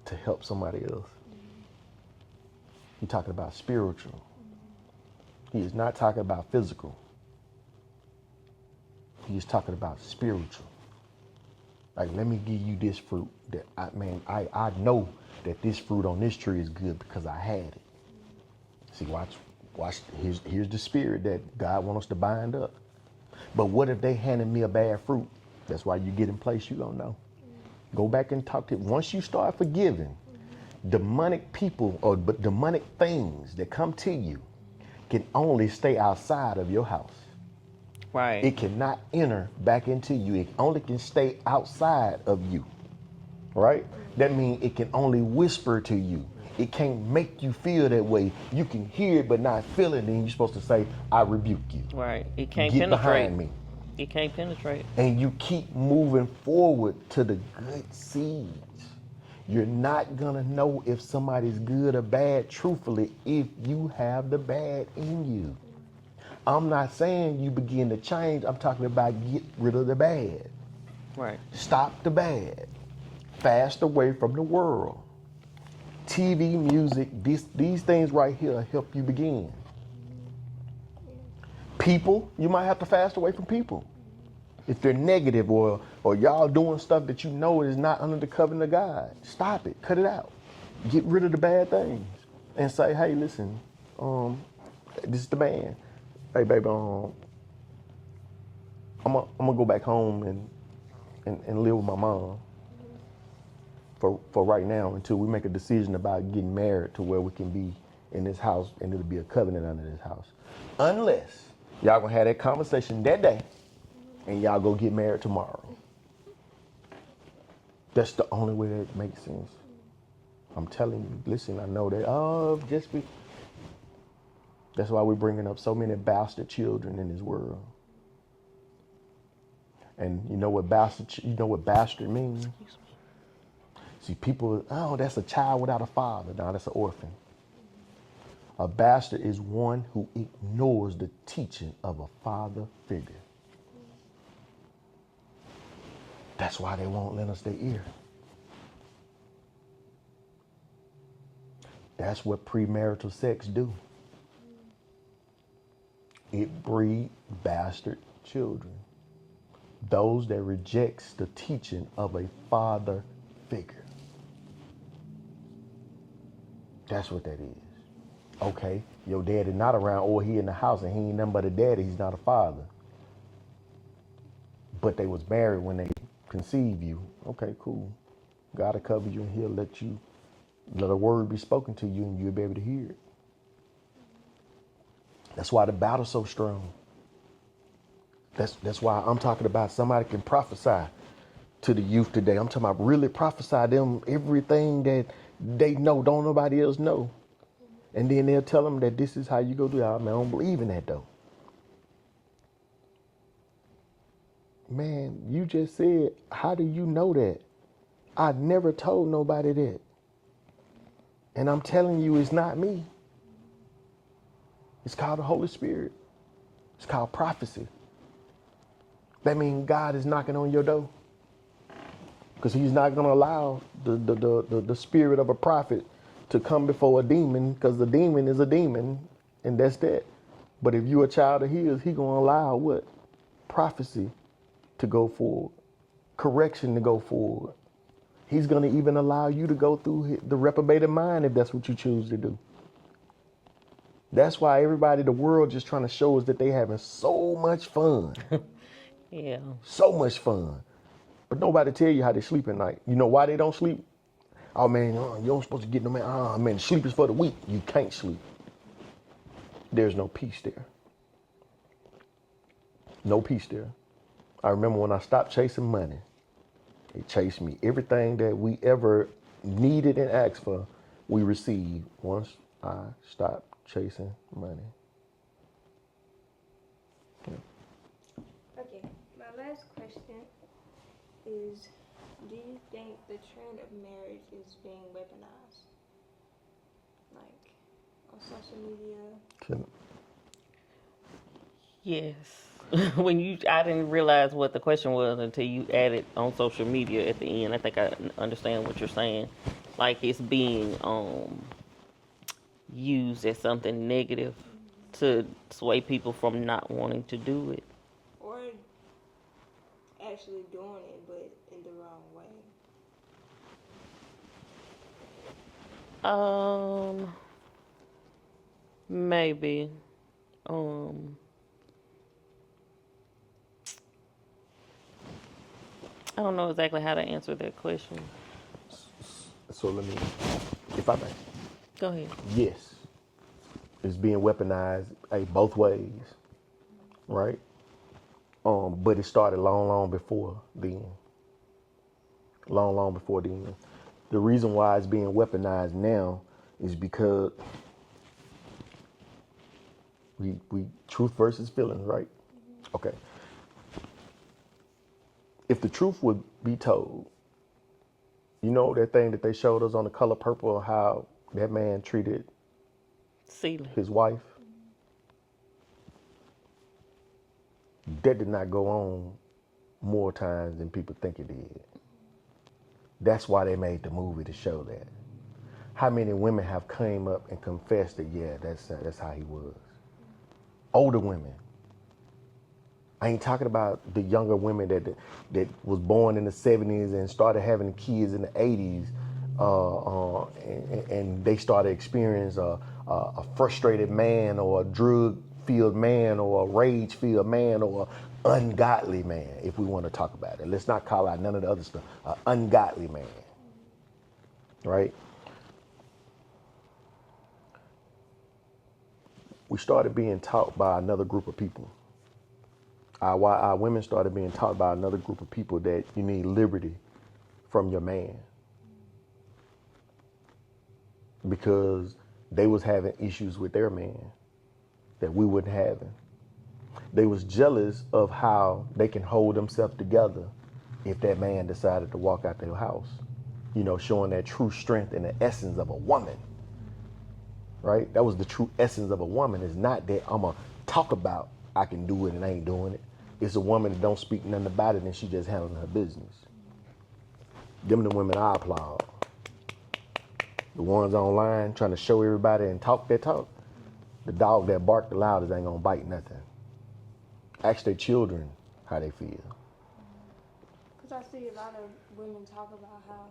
[SPEAKER 1] to help somebody else. He's talking about spiritual. He is not talking about physical. He is talking about spiritual. Like, let me give you this fruit that I know that this fruit on this tree is good because I had it. See, watch. Here's the spirit that God wants us to bind up. But what if they handed me a bad fruit? That's why you get in place. You don't know. Go back and talk to. Once you start forgiving, demonic people or demonic things that come to you can only stay outside of your house.
[SPEAKER 2] right.
[SPEAKER 1] It cannot enter back into you. It only can stay outside of you, right? That means it can only whisper to you. It can't make you feel that way. You can hear it but not feel it, and you're supposed to say, I rebuke you.
[SPEAKER 2] Right. It can't
[SPEAKER 1] Get
[SPEAKER 2] penetrate.
[SPEAKER 1] behind me.
[SPEAKER 2] It can't penetrate.
[SPEAKER 1] And you keep moving forward to the good seeds. You're not going to know if somebody's good or bad, truthfully, if you have the bad in you. I'm not saying you begin to change. I'm talking about get rid of the bad.
[SPEAKER 2] Right.
[SPEAKER 1] Stop the bad. Fast away from the world. TV, music, these things right here help you begin. People, you might have to fast away from people. If they're negative or y'all doing stuff that you know is not under the covenant of God, stop it, cut it out. Get rid of the bad things and say, hey, listen, this is the man. Hey, baby, I'm gonna go back home and live with my mom for right now until we make a decision about getting married to where we can be in this house and it'll be a covenant under this house. Unless y'all gonna have that conversation that day and y'all go get married tomorrow. That's the only way that makes sense. I'm telling you, listen, I know that, that's why we're bringing up so many bastard children in this world. And you know what bastard means? See, people, that's a child without a father. No, that's an orphan. A bastard is one who ignores the teaching of a father figure. That's why they won't lend us their ear. That's what premarital sex do. It breeds bastard children. Those that rejects the teaching of a father figure. That's what that is. Okay, your daddy not around or he in the house and he ain't nothing but a daddy, he's not a father. But they was married when they conceived you. Okay, cool. God will cover you and he'll let a word be spoken to you and you'll be able to hear it. That's why the battle's so strong. That's why I'm talking about somebody can prophesy to the youth today. I'm talking about really prophesy them everything that they know, don't nobody else know. And then they'll tell them that this is how you go do it. I don't believe in that though. Man, you just said, how do you know that? I never told nobody that. And I'm telling you, it's not me. It's called the Holy Spirit. It's called prophecy. That means God is knocking on your door. Because he's not going to allow the spirit of a prophet to come before a demon, because the demon is a demon, and that's that. But if you're a child of his, he going to allow what? Prophecy to go forward. Correction to go forward. He's going to even allow you to go through the reprobated mind if that's what you choose to do. That's why everybody, the world just trying to show us that they having so much fun.
[SPEAKER 2] Yeah.
[SPEAKER 1] So much fun. But nobody tell you how they sleep at night. You know why they don't sleep? Oh man, you don't supposed to get no man. Oh man, sleep is for the weak. You can't sleep. There's no peace there. No peace there. I remember when I stopped chasing money. It chased me. Everything that we ever needed and asked for, we received once I stopped chasing money. Yeah.
[SPEAKER 3] Okay, my last question is, do you think the trend of marriage is being weaponized? Like, on social media?
[SPEAKER 2] Yes. I didn't realize what the question was until you added on social media at the end. I think I understand what you're saying. Like it's being used as something negative to sway people from not wanting to do it.
[SPEAKER 3] Or actually doing it, but in the wrong way?
[SPEAKER 2] Maybe. I don't know exactly how to answer that question.
[SPEAKER 1] So let me, if I may.
[SPEAKER 2] Go ahead.
[SPEAKER 1] Yes, it's being weaponized both ways, right? But it started long before then. Long before then. The reason why it's being weaponized now is because we truth versus feelings, right? Okay. If the truth would be told, you know that thing that they showed us on The Color Purple, how that man treated
[SPEAKER 2] Celia.
[SPEAKER 1] his wife? That did not go on more times than people think it did. That's why they made the movie to show that. how many women have came up and confessed that, yeah, that's how he was. Older women. I ain't talking about the younger women that was born in the 70s and started having kids in the 80s, and they started experiencing a frustrated man or a drug-filled man or a rage-filled man or an ungodly man, if we want to talk about it. Let's not call out none of the other stuff. An ungodly man, right? We started being taught by another group of people. Our women started being taught by another group of people that you need liberty from your man because they was having issues with their man that we wasn't having. They was jealous of how they can hold themselves together if that man decided to walk out their house, you know, showing that true strength and the essence of a woman, right? That was the true essence of a woman. It's not that I'm going to talk about I can do it and I ain't doing it. It's a woman that don't speak nothing about it and she just handling her business. Them the women I applaud. The ones online trying to show everybody and talk their talk. The dog that barked the loudest ain't gonna bite nothing. Ask their children how they feel.
[SPEAKER 3] Because I see a lot of women talk about how,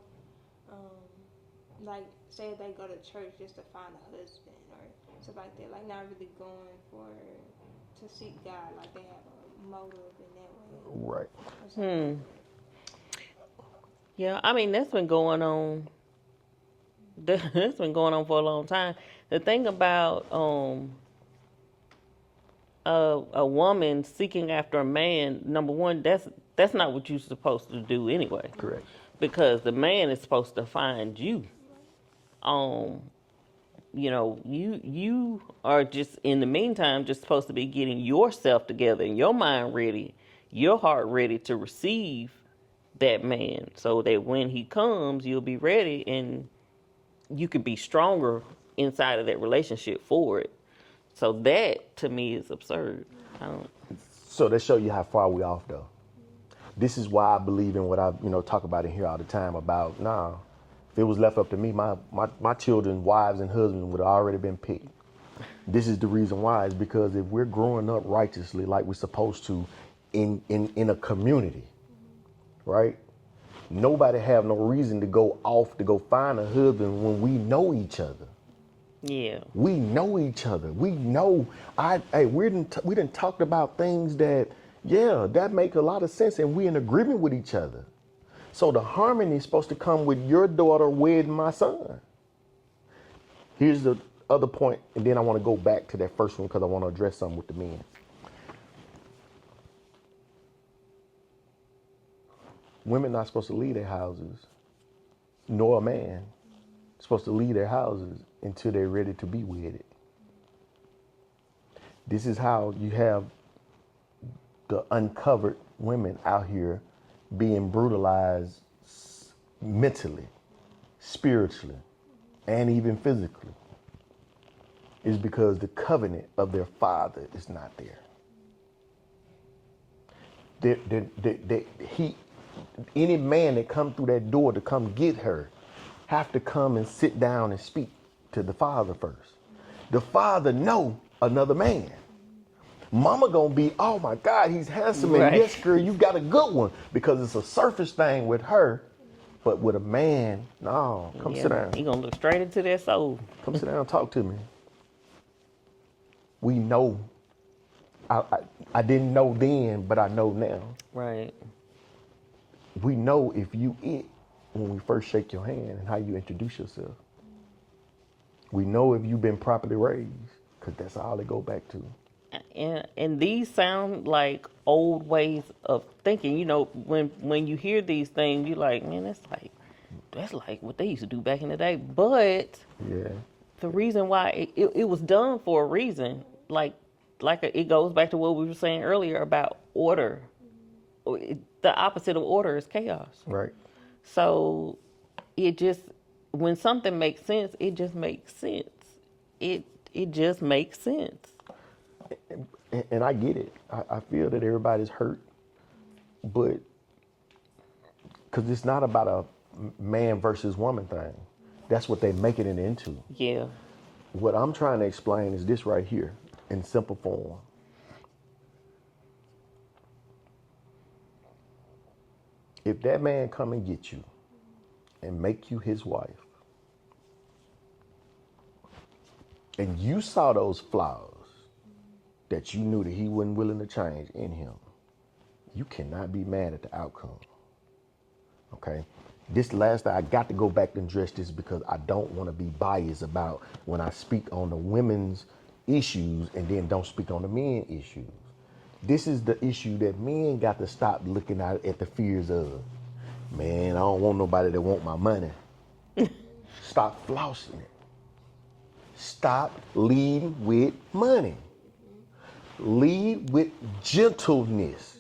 [SPEAKER 3] like, say they go to church just to find a husband or stuff like that. Like, not really going to seek God. Like, they have a motive in that way.
[SPEAKER 1] Right.
[SPEAKER 2] Yeah, I mean, that's been going on. That's been going on for a long time. The thing about a woman seeking after a man, number one, that's not what you're supposed to do anyway.
[SPEAKER 1] Correct.
[SPEAKER 2] Because the man is supposed to find you. You know, you are just in the meantime just supposed to be getting yourself together and your mind ready, your heart ready to receive that man, so that when he comes, you'll be ready and you can be stronger inside of that relationship for it. So that to me is absurd.
[SPEAKER 1] So that show you how far we off though. This is why I believe in what I talk about in here all the time about if it was left up to me, my children's wives and husbands would have already been picked. This is the reason why, is because if we're growing up righteously like we're supposed to in a community, right? Nobody have no reason to go off to go find a husband when we know each other.
[SPEAKER 2] Yeah.
[SPEAKER 1] We know each other. We know. We done talked about things that, that make a lot of sense, and we in agreement with each other. So the harmony is supposed to come with your daughter wedding my son. Here's the other point, and then I want to go back to that first one because I want to address something with the men. Women not supposed to leave their houses, nor a man supposed to leave their houses until they're ready to be wedded. This is how you have the uncovered women out here being brutalized mentally, spiritually, and even physically. Is because the covenant of their father is not there. Any man that come through that door to come get her have to come and sit down and speak to the father first. The father know another man. Mama gonna be, oh my God, he's handsome, and yes, girl, you got a good one, because it's a surface thing with her, but with a man, no, come sit down.
[SPEAKER 2] He gonna look straight into their soul.
[SPEAKER 1] Come sit down and talk to me. We know. I didn't know then, but I know now.
[SPEAKER 2] Right.
[SPEAKER 1] We know if you it when we first shake your hand and how you introduce yourself. We know if you've been properly raised, because that's all they go back to.
[SPEAKER 2] And these sound like old ways of thinking. You know, when you hear these things, you're like, man, that's like what they used to do back in the day. But the reason why it was done for a reason, like it goes back to what we were saying earlier about order. The opposite of order is chaos.
[SPEAKER 1] Right.
[SPEAKER 2] So when something makes sense, it just makes sense. It just makes sense.
[SPEAKER 1] And I get it. I feel that everybody's hurt, but because it's not about a man versus woman thing. That's what they making it into.
[SPEAKER 2] Yeah.
[SPEAKER 1] What I'm trying to explain is this right here in simple form. If that man come and get you and make you his wife, and you saw those flaws that you knew that he wasn't willing to change in him, you cannot be mad at the outcome. Okay? This last, I got to go back and address this because I don't want to be biased about when I speak on the women's issues and then don't speak on the men issues. This is the issue that men got to stop looking at the fears of. Man, I don't want nobody that want my money. Stop flossing it. Stop leading with money. Lead with gentleness.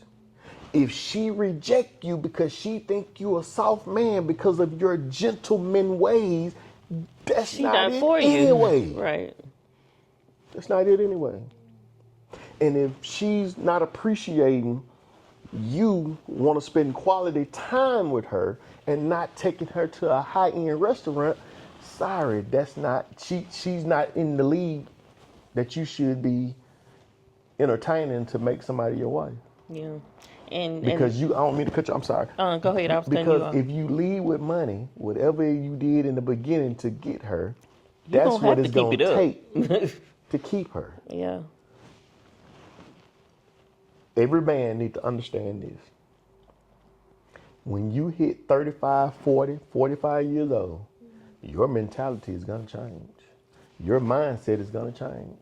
[SPEAKER 1] If she reject you because she think you a soft man because of your gentleman ways, that's not it
[SPEAKER 2] for
[SPEAKER 1] anyway.
[SPEAKER 2] you. Right.
[SPEAKER 1] That's not it anyway. And if she's not appreciating you want to spend quality time with her and not taking her to a high-end restaurant, sorry, that's not, she's not in the league that you should be entertaining to make somebody your wife.
[SPEAKER 2] Yeah.
[SPEAKER 1] Because I don't mean to cut you, I'm sorry.
[SPEAKER 2] Go ahead, I was cutting you off.
[SPEAKER 1] Because if you lead with money, whatever you did in the beginning to get her,
[SPEAKER 2] You
[SPEAKER 1] that's
[SPEAKER 2] gonna
[SPEAKER 1] what
[SPEAKER 2] have
[SPEAKER 1] it's
[SPEAKER 2] to keep
[SPEAKER 1] going
[SPEAKER 2] it
[SPEAKER 1] to
[SPEAKER 2] up.
[SPEAKER 1] take to keep her.
[SPEAKER 2] Yeah.
[SPEAKER 1] Every man need to understand this. When you hit 35, 40, 45 years old, your mentality is going to change. Your mindset is going to change.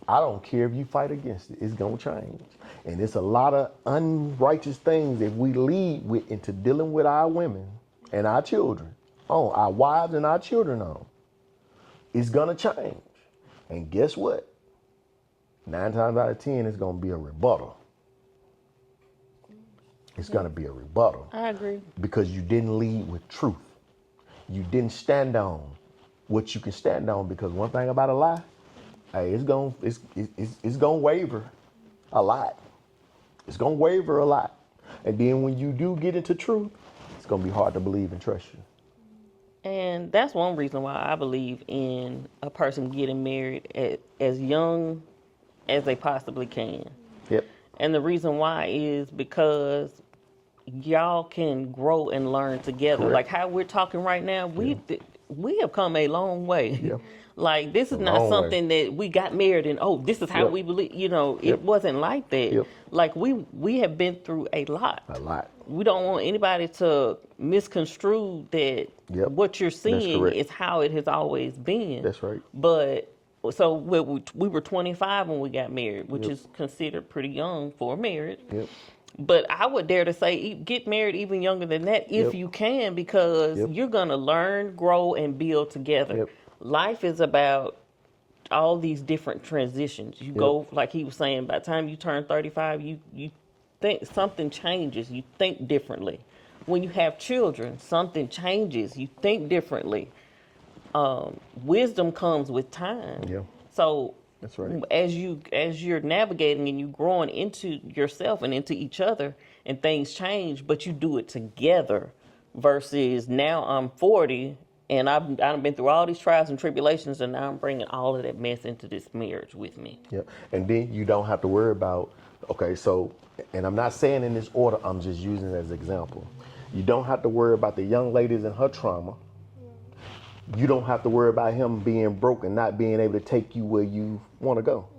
[SPEAKER 1] I don't care if you fight against it. It's going to change. And it's a lot of unrighteous things that we lead with into dealing with our women and our children, our wives and our children on. It's going to change. And guess what? 9 times out of 10, it's going to be a rebuttal. It's going to be a rebuttal.
[SPEAKER 2] I agree.
[SPEAKER 1] Because you didn't lead with truth. You didn't stand on what you can stand on, because one thing about a lie, hey, it's gonna waver a lot. It's gonna waver a lot. And then when you do get into truth, it's gonna be hard to believe and trust you.
[SPEAKER 2] And that's one reason why I believe in a person getting married as young as they possibly can.
[SPEAKER 1] Yep.
[SPEAKER 2] And the reason why is because y'all can grow and learn together.
[SPEAKER 1] Correct.
[SPEAKER 2] Like how we're talking right now, we have come a long way.
[SPEAKER 1] Yeah.
[SPEAKER 2] Like this is not something that we got married and this is how we believe. It wasn't like that.
[SPEAKER 1] Yep.
[SPEAKER 2] Like we have been through a lot.
[SPEAKER 1] A lot.
[SPEAKER 2] We don't want anybody to misconstrue that what you're seeing is how it has always been.
[SPEAKER 1] That's right.
[SPEAKER 2] But so we were 25 when we got married, which is considered pretty young for marriage.
[SPEAKER 1] Yep.
[SPEAKER 2] But I would dare to say get married even younger than that if you can, because you're going to learn, grow, and build together.
[SPEAKER 1] Yep.
[SPEAKER 2] Life is about all these different transitions. You go, like he was saying, by the time you turn 35, you think something changes. You think differently. When you have children, something changes. You think differently. Wisdom comes with time.
[SPEAKER 1] Yeah.
[SPEAKER 2] So
[SPEAKER 1] that's right.
[SPEAKER 2] As you're navigating and you growing into yourself and into each other, and things change, but you do it together. Versus now I'm 40 and I've been through all these trials and tribulations, and now I'm bringing all of that mess into this marriage with me.
[SPEAKER 1] Yeah. And then you don't have to worry about, so, and I'm not saying in this order, I'm just using it as an example. You don't have to worry about the young ladies and her trauma. You don't have to worry about him being broke and not being able to take you where you want to go.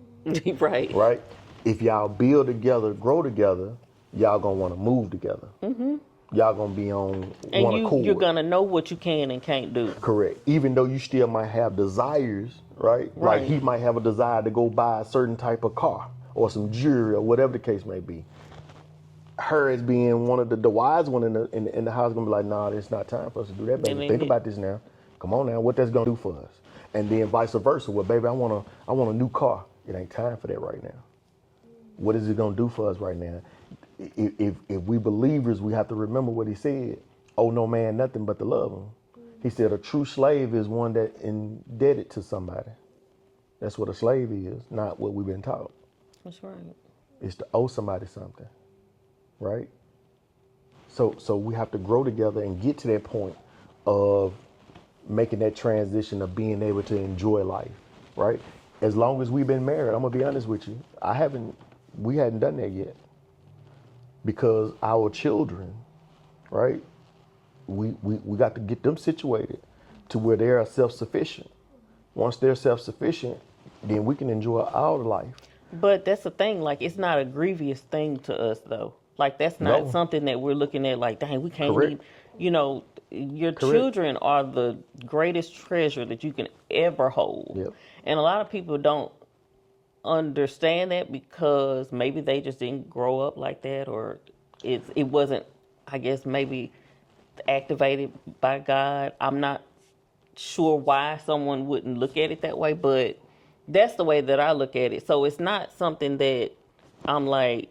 [SPEAKER 2] Right.
[SPEAKER 1] Right? If y'all build together, grow together, y'all going to want to move together. Mm-hmm. Y'all going to be on one accord.
[SPEAKER 2] And you're going to know what you can and can't do.
[SPEAKER 1] Correct. Even though you still might have desires, right? Like he might have a desire to go buy a certain type of car or some jewelry or whatever the case may be. Her as being one of the wise one in the house going to be like, nah, it's not time for us to do that, baby. Think about this now. Come on now, what that's gonna do for us? And then vice versa. Well, baby, I want a new car. It ain't time for that right now. What is it gonna do for us right now? If we believers, we have to remember what he said. Oh, no man, nothing but to love him. He said a true slave is one that indebted to somebody. That's what a slave is, not what we've been taught.
[SPEAKER 2] That's right.
[SPEAKER 1] It's to owe somebody something, right? So we have to grow together and get to that point of making that transition of being able to enjoy life, right? As long as we've been married, I'm gonna be honest with you, we hadn't done that yet, because our children, right? We got to get them situated to where they are self-sufficient. Once they're self-sufficient, then we can enjoy our life.
[SPEAKER 2] But that's the thing, like, it's not a grievous thing to us, though. Like, that's not
[SPEAKER 1] No,
[SPEAKER 2] something that we're looking at like, dang, we can't
[SPEAKER 1] correct,
[SPEAKER 2] even, your
[SPEAKER 1] correct.
[SPEAKER 2] children are the greatest treasure that you can ever hold.
[SPEAKER 1] Yep.
[SPEAKER 2] And a lot of people don't understand that because maybe they just didn't grow up like that, or it wasn't, I guess, maybe activated by God. I'm not sure why someone wouldn't look at it that way, but that's the way that I look at it. So it's not something that I'm like,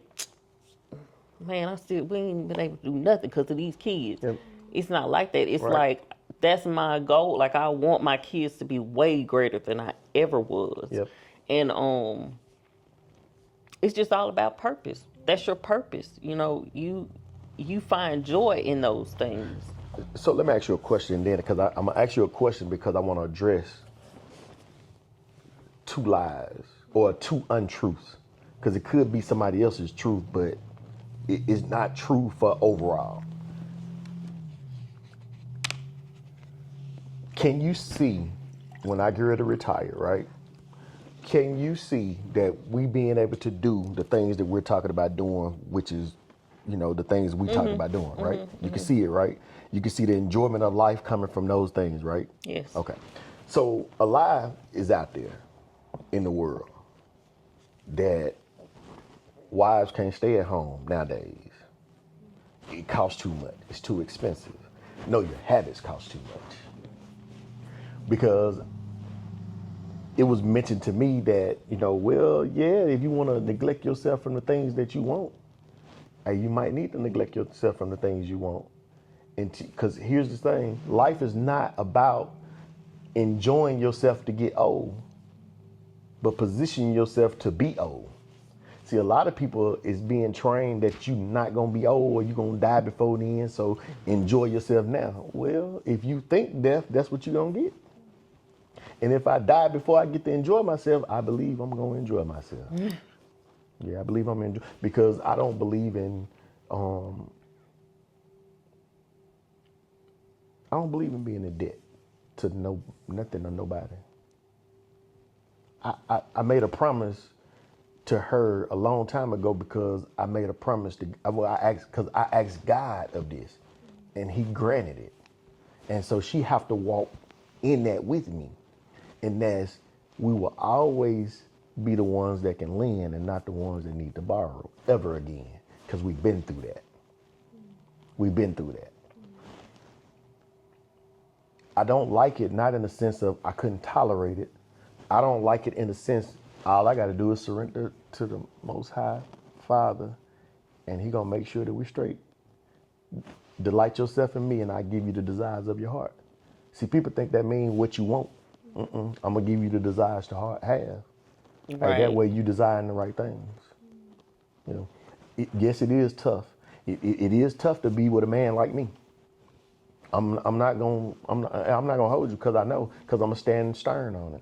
[SPEAKER 2] man, we ain't been able to do nothing because of these kids.
[SPEAKER 1] Yep.
[SPEAKER 2] It's not like that. It's
[SPEAKER 1] Right.
[SPEAKER 2] like, that's my goal. Like, I want my kids to be way greater than I ever was.
[SPEAKER 1] Yep.
[SPEAKER 2] And it's just all about purpose. That's your purpose. You find joy in those things.
[SPEAKER 1] So let me ask you a question then, because I'm gonna ask you a question because I want to address two lies or two untruths, because it could be somebody else's truth, but it is not true for overall. Can you see, when I get ready to retire, right? Can you see that we being able to do the things that we're talking about doing, which is, the things we talking about doing, right? You can see it, right? You can see the enjoyment of life coming from those things, right?
[SPEAKER 2] Yes.
[SPEAKER 1] Okay. So a lie is out there in the world that wives can't stay at home nowadays. It costs too much. It's too expensive. No, your habits cost too much. Because it was mentioned to me that, well, yeah, if you want to neglect yourself from the things that you want, you might need to neglect yourself from the things you want. And because here's the thing, life is not about enjoying yourself to get old, but positioning yourself to be old. See, a lot of people is being trained that you're not going to be old or you're going to die before then, so enjoy yourself now. Well, if you think death, that's what you're going to get. And if I die before I get to enjoy myself, I believe I'm going to enjoy myself. Yeah, I believe I'm enjoy, because I don't believe in being in debt to nothing or nobody. I made a promise to her a long time ago, because I made a promise I asked God of this, and He granted it. And so she have to walk in that with me. And that's, we will always be the ones that can lend and not the ones that need to borrow ever again, because we've been through that. We've been through that. I don't like it, not in the sense of I couldn't tolerate it. I don't like it in the sense, all I got to do is surrender to the Most High Father, and He gonna make sure that we're straight. Delight yourself in me, and I give you the desires of your heart. See, people think that means what you want. I'm gonna give you the desires the heart have.
[SPEAKER 2] Right.
[SPEAKER 1] Like that way you desiring the right things. Yes, it is tough. It is tough to be with a man like me. I'm not gonna hold you, because I know, because I'm gonna stand stern on it.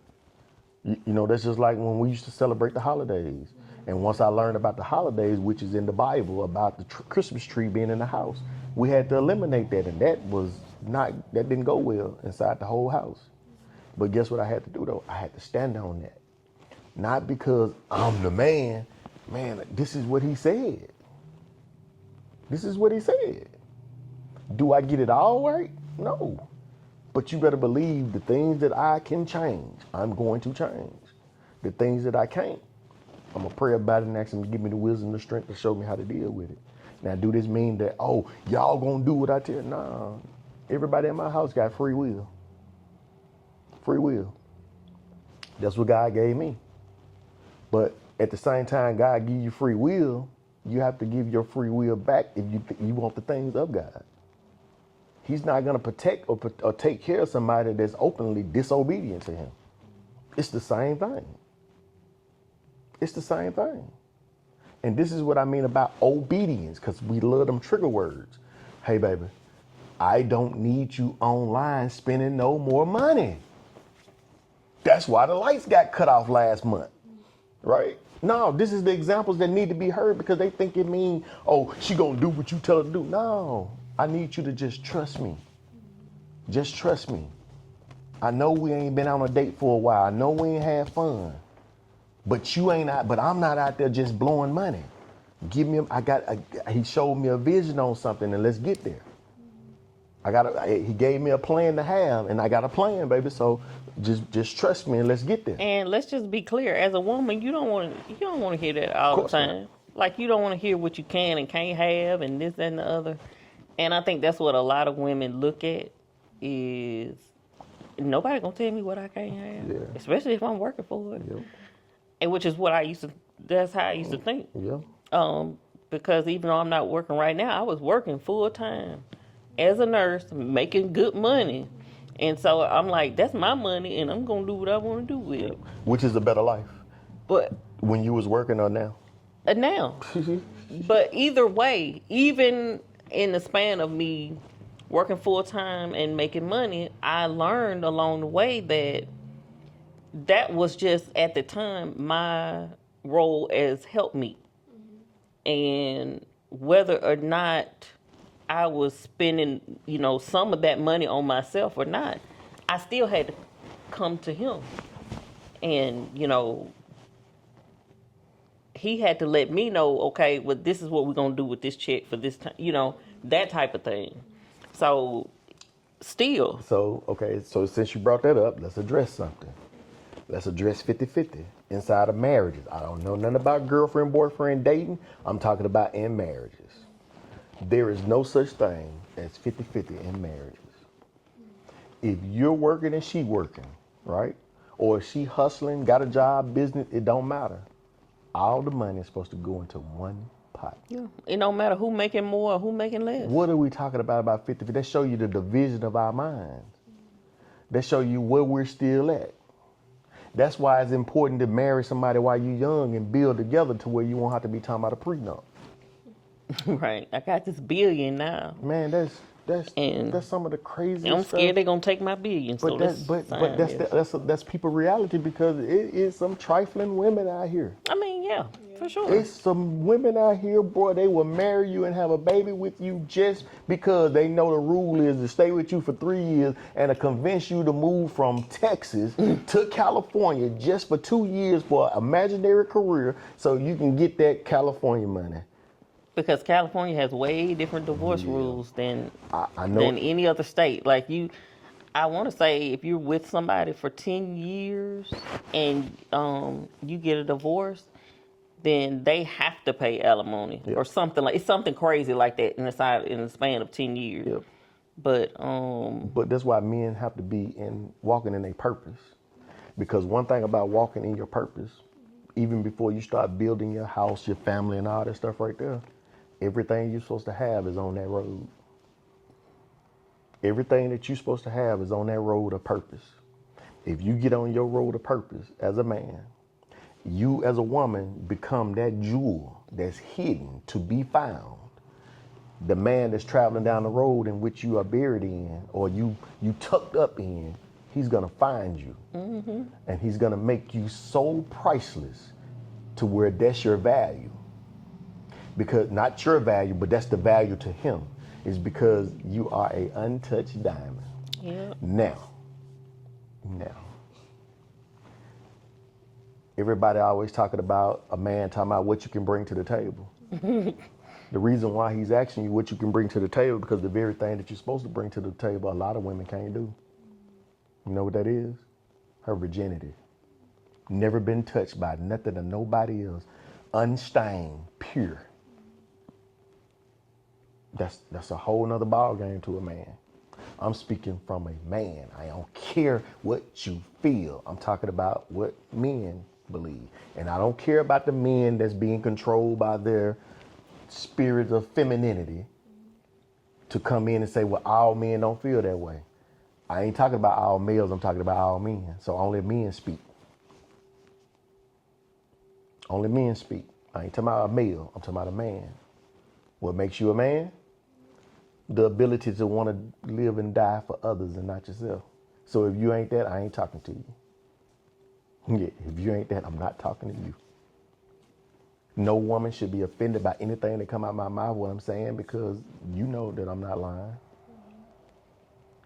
[SPEAKER 1] That's just like when we used to celebrate the holidays. And once I learned about the holidays, which is in the Bible, about the Christmas tree being in the house, we had to eliminate that, and that didn't go well inside the whole house. But guess what I had to do, though? I had to stand on that. Not because I'm the man. Man, this is what He said. This is what He said. Do I get it all right? No. But you better believe the things that I can change, I'm going to change. The things that I can't, I'm going to pray about it and ask Him to give me the wisdom, the strength to show me how to deal with it. Now, do this mean that, y'all going to do what I tell you? Nah. Everybody in my house got free will. Free will. That's what God gave me. But at the same time, God give you free will, you have to give your free will back if you want the things of God. He's not going to protect or take care of somebody that's openly disobedient to Him. It's the same thing. It's the same thing. And this is what I mean about obedience, because we love them trigger words. Hey, baby, I don't need you online spending no more money. That's why the lights got cut off last month, right? No, this is the examples that need to be heard because they think it mean, oh, she gonna do what you tell her to do. No, I need you to just trust me. Just trust me. I know we ain't been on a date for a while. I know we ain't had fun, but I'm not out there just blowing money. He showed me a vision on something and let's get there. He gave me a plan to have and I got a plan, baby. So just trust me and let's get there.
[SPEAKER 2] And let's just be clear, as a woman, you don't want to hear that all the time.
[SPEAKER 1] Not.
[SPEAKER 2] Like, you don't want to hear what you can and can't have and this, that, and the other. And I think that's what a lot of women look at is nobody gonna tell me what I can't have, especially if I'm working for it.
[SPEAKER 1] Yep.
[SPEAKER 2] And which is what that's how I used to think.
[SPEAKER 1] Yeah.
[SPEAKER 2] Because even though I'm not working right now, I was working full time as a nurse, making good money. And so I'm like, that's my money, and I'm going to do what I want to do with it.
[SPEAKER 1] Which is a better life?
[SPEAKER 2] But
[SPEAKER 1] when you was working or now?
[SPEAKER 2] Now. But either way, even in the span of me working full time and making money, I learned along the way that was just, at the time, my role as helpmeet. And whether or not I was spending, some of that money on myself or not, I still had to come to him. And, he had to let me know, okay, well, this is what we're going to do with this check for this time, that type of thing. So, still.
[SPEAKER 1] So since you brought that up, let's address something. Let's address 50-50 inside of marriages. I don't know nothing about girlfriend, boyfriend, dating. I'm talking about in marriages. There is no such thing as 50-50 in marriages. If you're working and she working, right? Or she hustling, got a job, business, it don't matter. All the money is supposed to go into one pot.
[SPEAKER 2] Yeah. It don't matter who making more or who making less.
[SPEAKER 1] What are we talking about 50-50? That show you the division of our minds. That show you where we're still at. That's why it's important to marry somebody while you're young and build together to where you won't have to be talking about a prenup.
[SPEAKER 2] Right. I got this billion now.
[SPEAKER 1] Man, that's some of the craziest
[SPEAKER 2] I'm scared
[SPEAKER 1] stuff.
[SPEAKER 2] they're gonna take my billion.
[SPEAKER 1] But that's people reality because it is some trifling women out here.
[SPEAKER 2] I mean, yeah, for sure.
[SPEAKER 1] It's some women out here, boy, they will marry you and have a baby with you just because they know the rule is to stay with you for 3 years and to convince you to move from Texas to California just for 2 years for an imaginary career so you can get that California money.
[SPEAKER 2] Because California has way different divorce rules than
[SPEAKER 1] I know
[SPEAKER 2] than any other state. Like I want to say if you're with somebody for 10 years and you get a divorce, then they have to pay alimony or something it's something crazy like that in the span of 10 years.
[SPEAKER 1] Yep.
[SPEAKER 2] But
[SPEAKER 1] that's why men have to be walking in a purpose. Because one thing about walking in your purpose, even before you start building your house, your family, and all that stuff right there, everything you're supposed to have is on that road. Everything that you're supposed to have is on that road of purpose. If you get on your road of purpose as a man, you as a woman become that jewel that's hidden to be found. The man that's traveling down the road in which you are buried in or you tucked up in, he's going to find you. Mm-hmm. And he's going to make you so priceless to where that's your value. Because not your value, but that's the value to him, is because you are a untouched diamond.
[SPEAKER 2] Yeah.
[SPEAKER 1] Now, everybody always talking about a man talking about what you can bring to the table. The reason why he's asking you what you can bring to the table because the very thing that you're supposed to bring to the table, a lot of women can't do. You know what that is? Her virginity. Never been touched by nothing or nobody else. Unstained, pure. That's a whole nother ball game to a man. I'm speaking from a man. I don't care what you feel. I'm talking about what men believe. And I don't care about the men that's being controlled by their spirit of femininity to come in and say, well, all men don't feel that way. I ain't talking about all males. I'm talking about all men. So only men speak. Only men speak. I ain't talking about a male. I'm talking about a man. What makes you a man? the ability to want to live and die for others and not yourself. So if you ain't that, I ain't talking to you. Yeah, if you ain't that, I'm not talking to you. No woman should be offended by anything that come out my mouth, what I'm saying, because you know that I'm not lying.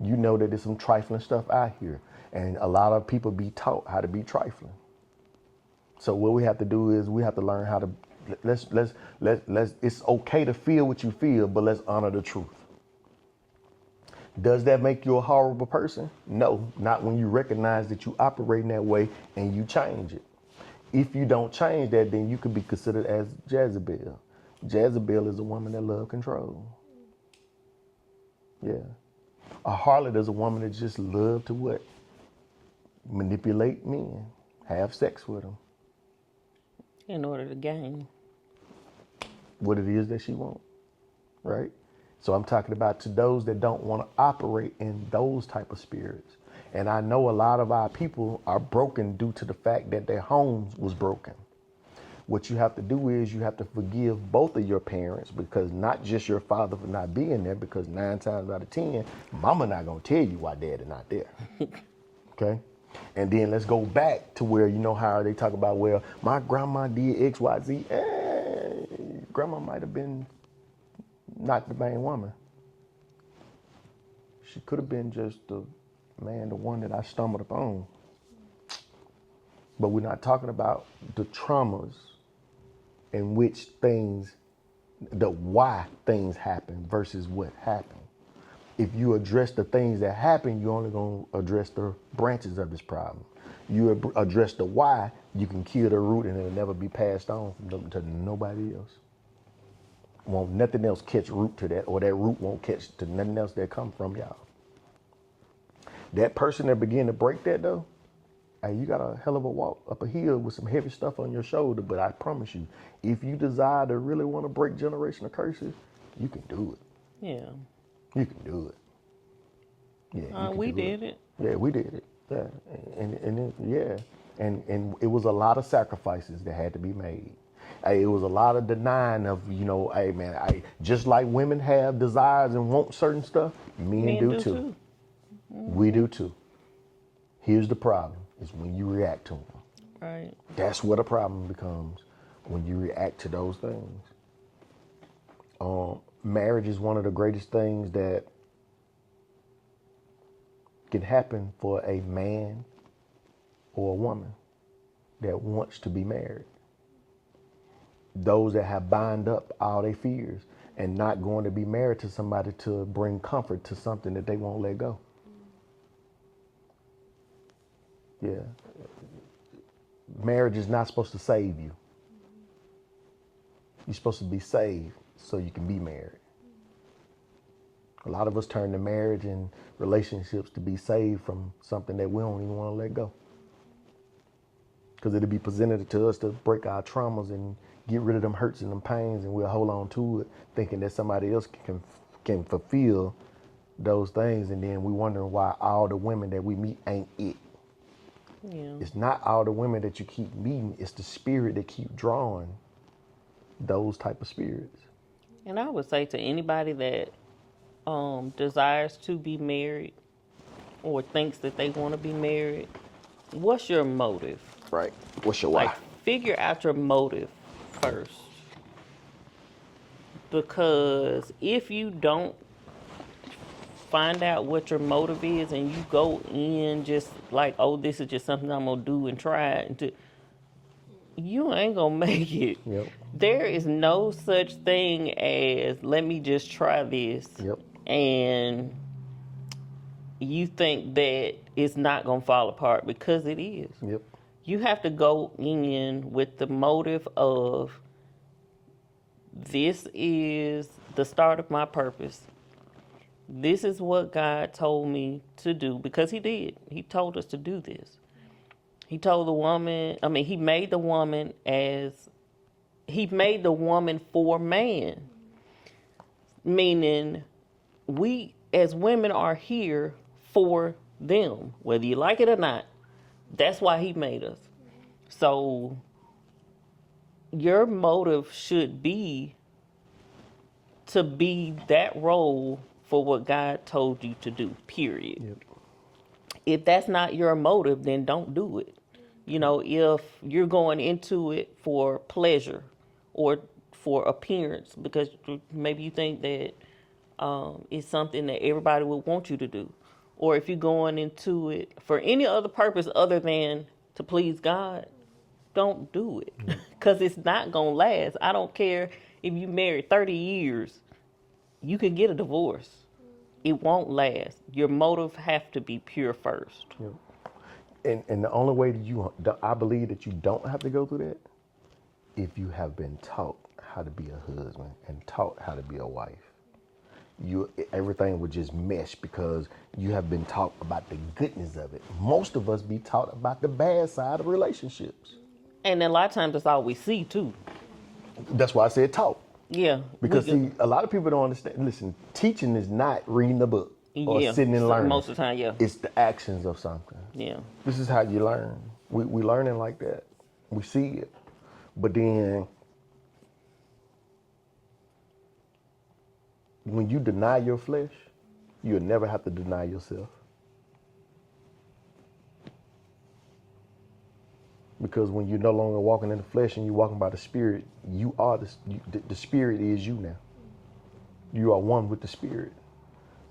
[SPEAKER 1] You know that there's some trifling stuff out here. And a lot of people be taught how to be trifling. So what we have to do is we have to learn how to, let's it's okay to feel what you feel, but let's honor the truth. Does that make you a horrible person? No, not when you recognize that you operate in that way and you change it. If you don't change that, then you could be considered as Jezebel. Jezebel is a woman that loves control. Yeah. A harlot is a woman that just love to what? Manipulate men, have sex with them.
[SPEAKER 2] In order to gain
[SPEAKER 1] What it is that she wants, right? So I'm talking about to those that don't want to operate in those type of spirits. And I know a lot of our people are broken due to the fact that their homes was broken. What you have to do is you have to forgive both of your parents, because not just your father for not being there, because 9 times out of 10, mama not going to tell you why daddy not there. Okay? And then let's go back to where, you know how they talk about, well, my grandma did X, Y, Z. Grandma might have been not the main woman. She could have been just the one that I stumbled upon. But we're not talking about the traumas in which things, the why things happen versus what happened. If you address the things that happen, you're only going to address the branches of this problem. You address the why, you can kill the root and it'll never be passed on to nobody else. Won't nothing else catch root to that, or that root won't catch to nothing else that come from y'all. That person that begin to break that though, hey, you got a hell of a walk up a hill with some heavy stuff on your shoulder, but I promise you, if you desire to really want to break generational curses, you can do it.
[SPEAKER 2] Yeah.
[SPEAKER 1] You can do it. Yeah,
[SPEAKER 2] We did it.
[SPEAKER 1] Yeah, we did it. Yeah, and it was a lot of sacrifices that had to be made. Hey, it was a lot of denying of, hey man, just like women have desires and want certain stuff, men do too. Mm-hmm. We do too. Here's the problem: is when you react to them.
[SPEAKER 2] Right.
[SPEAKER 1] That's what a problem becomes, when you react to those things. Marriage is one of the greatest things that can happen for a man or a woman that wants to be married. Those that have bound up all their fears and not going to be married to somebody to bring comfort to something that they won't let go. Yeah. Marriage is not supposed to save you. You're supposed to be saved so you can be married. A lot of us turn to marriage and relationships to be saved from something that we don't even want to let go. Because it'll be presented to us to break our traumas and get rid of them hurts and them pains, and we'll hold on to it thinking that somebody else can fulfill those things, and then we wondering why all the women that we meet ain't it.
[SPEAKER 2] Yeah.
[SPEAKER 1] It's not all the women that you keep meeting, it's the spirit that keep drawing those type of spirits.
[SPEAKER 2] And I would say to anybody that desires to be married or thinks that they want to be married, what's your motive?
[SPEAKER 1] Right. What's your why?
[SPEAKER 2] Like, figure out your motive first. Because if you don't find out what your motive is and you go in just like, oh, this is just something I'm going to do and try it, you ain't going to make it.
[SPEAKER 1] Yep.
[SPEAKER 2] There is no such thing as, let me just try this.
[SPEAKER 1] Yep.
[SPEAKER 2] And you think that it's not going to fall apart, because it is.
[SPEAKER 1] Yep.
[SPEAKER 2] You have to go in with the motive of, this is the start of my purpose. This is what God told me to do, because he did. He told us to do this. He told the woman, he made the woman for man. Meaning, we as women are here for them, whether you like it or not. That's why he made us. So your motive should be to be that role for what God told you to do, period.
[SPEAKER 1] Yep.
[SPEAKER 2] If that's not your motive, then don't do it. You know, if you're going into it for pleasure or for appearance, because maybe you think that it's something that everybody would want you to do, or if you're going into it for any other purpose other than to please God, don't do it, because it's not going to last. I don't care if you married 30 years, you can get a divorce. It won't last. Your motive have to be pure first.
[SPEAKER 1] Yep. And the only way that I believe that you don't have to go through that, if you have been taught how to be a husband and taught how to be a wife. Everything would just mesh because you have been taught about the goodness of it. Most of us be taught about the bad side of relationships.
[SPEAKER 2] And a lot of times that's all we see too.
[SPEAKER 1] That's why I said taught.
[SPEAKER 2] Yeah.
[SPEAKER 1] Because see, a lot of people don't understand. Listen, teaching is not reading a book or sitting and learning.
[SPEAKER 2] Most of the time, yeah.
[SPEAKER 1] It's the actions of something.
[SPEAKER 2] Yeah.
[SPEAKER 1] This is how you learn. We learning like that. We see it. But then when you deny your flesh, you'll never have to deny yourself. Because when you're no longer walking in the flesh and you're walking by the Spirit, you are the Spirit is you now. You are one with the Spirit.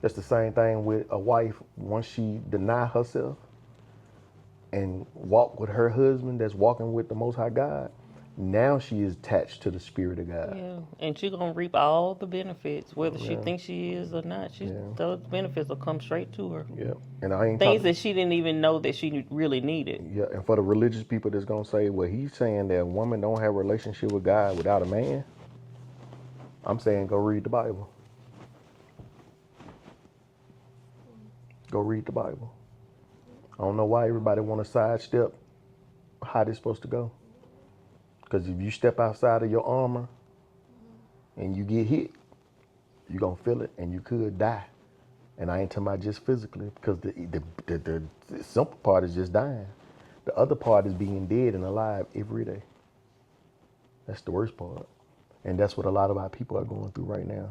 [SPEAKER 1] That's the same thing with a wife. Once she deny herself and walk with her husband that's walking with the Most High God, now she is attached to the Spirit of God.
[SPEAKER 2] Yeah, and she's going to reap all the benefits, whether she thinks she is or not. Those benefits will come straight to her.
[SPEAKER 1] Yeah, and I ain't
[SPEAKER 2] things that she didn't even know that she really needed.
[SPEAKER 1] Yeah, and for the religious people that's going to say, well, he's saying that a woman don't have a relationship with God without a man, I'm saying go read the Bible. Go read the Bible. I don't know why everybody want to sidestep how this supposed to go. Because if you step outside of your armor and you get hit, you're going to feel it and you could die. And I ain't talking about just physically, because the simple part is just dying. The other part is being dead and alive every day. That's the worst part. And that's what a lot of our people are going through right now.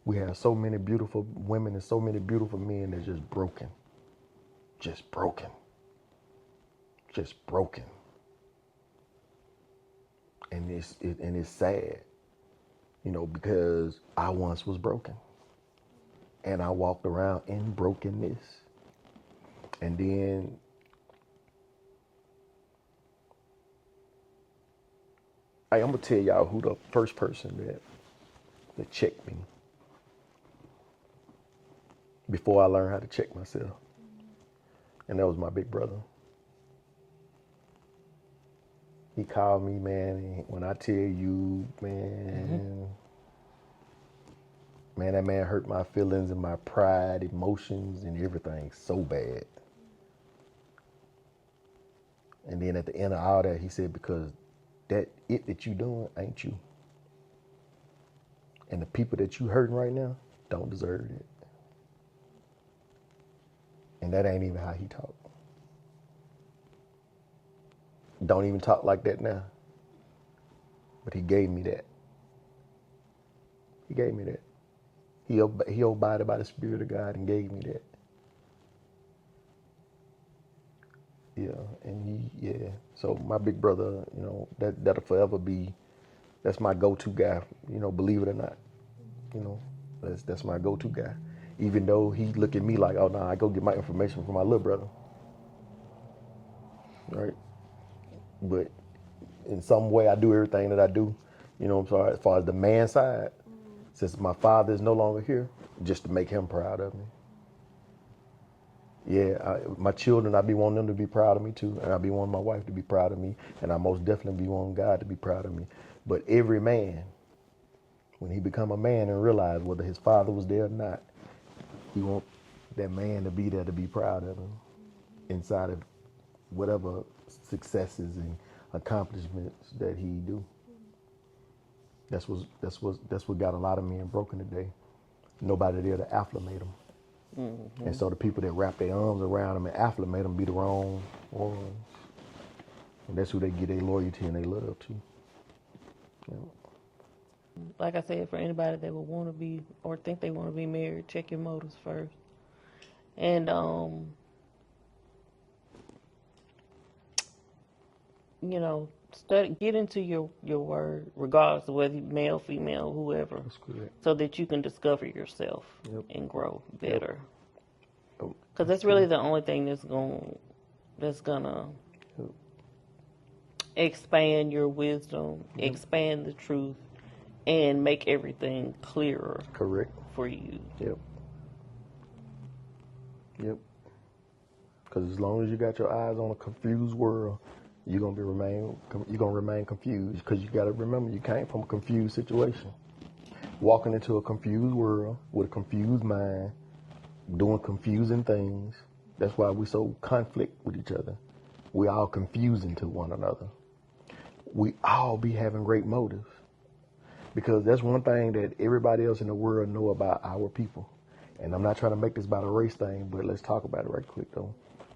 [SPEAKER 1] We have so many beautiful women and so many beautiful men that's just broken. Just broken. Just broken. And it's sad, you know, because I once was broken. And I walked around in brokenness. And then I'm going to tell y'all who the first person that checked me before I learned how to check myself. And that was my big brother. He called me, man, and when I tell you, man, man, that man hurt my feelings and my pride, emotions, and everything so bad. And then at the end of all that, he said, because that you doing ain't you. And the people that you hurting right now don't deserve it. And that ain't even how he talk. Don't even talk like that now. But he gave me that. He gave me that. He obeyed by the Spirit of God and gave me that. Yeah, and so my big brother, you know, that'll forever be, that's my go-to guy, you know, believe it or not. You know, that's my go-to guy. Even though he look at me like, oh, no, I go get my information from my little brother. Right? But in some way, I do everything that I do, you know, as far as the man side, since my father is no longer here, just to make him proud of me. Yeah, my children, I be wanting them to be proud of me too, and I be wanting my wife to be proud of me, and I most definitely be wanting God to be proud of me. But every man, when he become a man and realize whether his father was there or not, he want that man to be there to be proud of him inside of whatever successes and accomplishments that he do. That's what got a lot of men broken today. Nobody there to affirmate them. Mm-hmm. And so the people that wrap their arms around them and affirmate them be the wrong ones. And that's who they give their loyalty and their love to. You know?
[SPEAKER 2] Like I said, for anybody that would want to be or think they want to be married, check your motives first. And you know, study, get into your word, regardless of whether you male, female, whoever,
[SPEAKER 1] That's correct.
[SPEAKER 2] so that you can discover yourself
[SPEAKER 1] Yep.
[SPEAKER 2] and grow
[SPEAKER 1] Yep.
[SPEAKER 2] better.
[SPEAKER 1] Oh,
[SPEAKER 2] Because that's really the only thing that's gonna
[SPEAKER 1] Yep.
[SPEAKER 2] expand your wisdom, expand the truth, and make everything clearer
[SPEAKER 1] correct.
[SPEAKER 2] for you.
[SPEAKER 1] Yep. Yep. Because as long as you got your eyes on a confused world, you're gonna remain confused. Because you got to remember, you came from a confused situation, walking into a confused world with a confused mind, doing confusing things. That's why we so conflict with each other. We all confusing to one another. We all be having great motives, because that's one thing that everybody else in the world know about our people. And I'm not trying to make this about a race thing, but let's talk about it right quick though.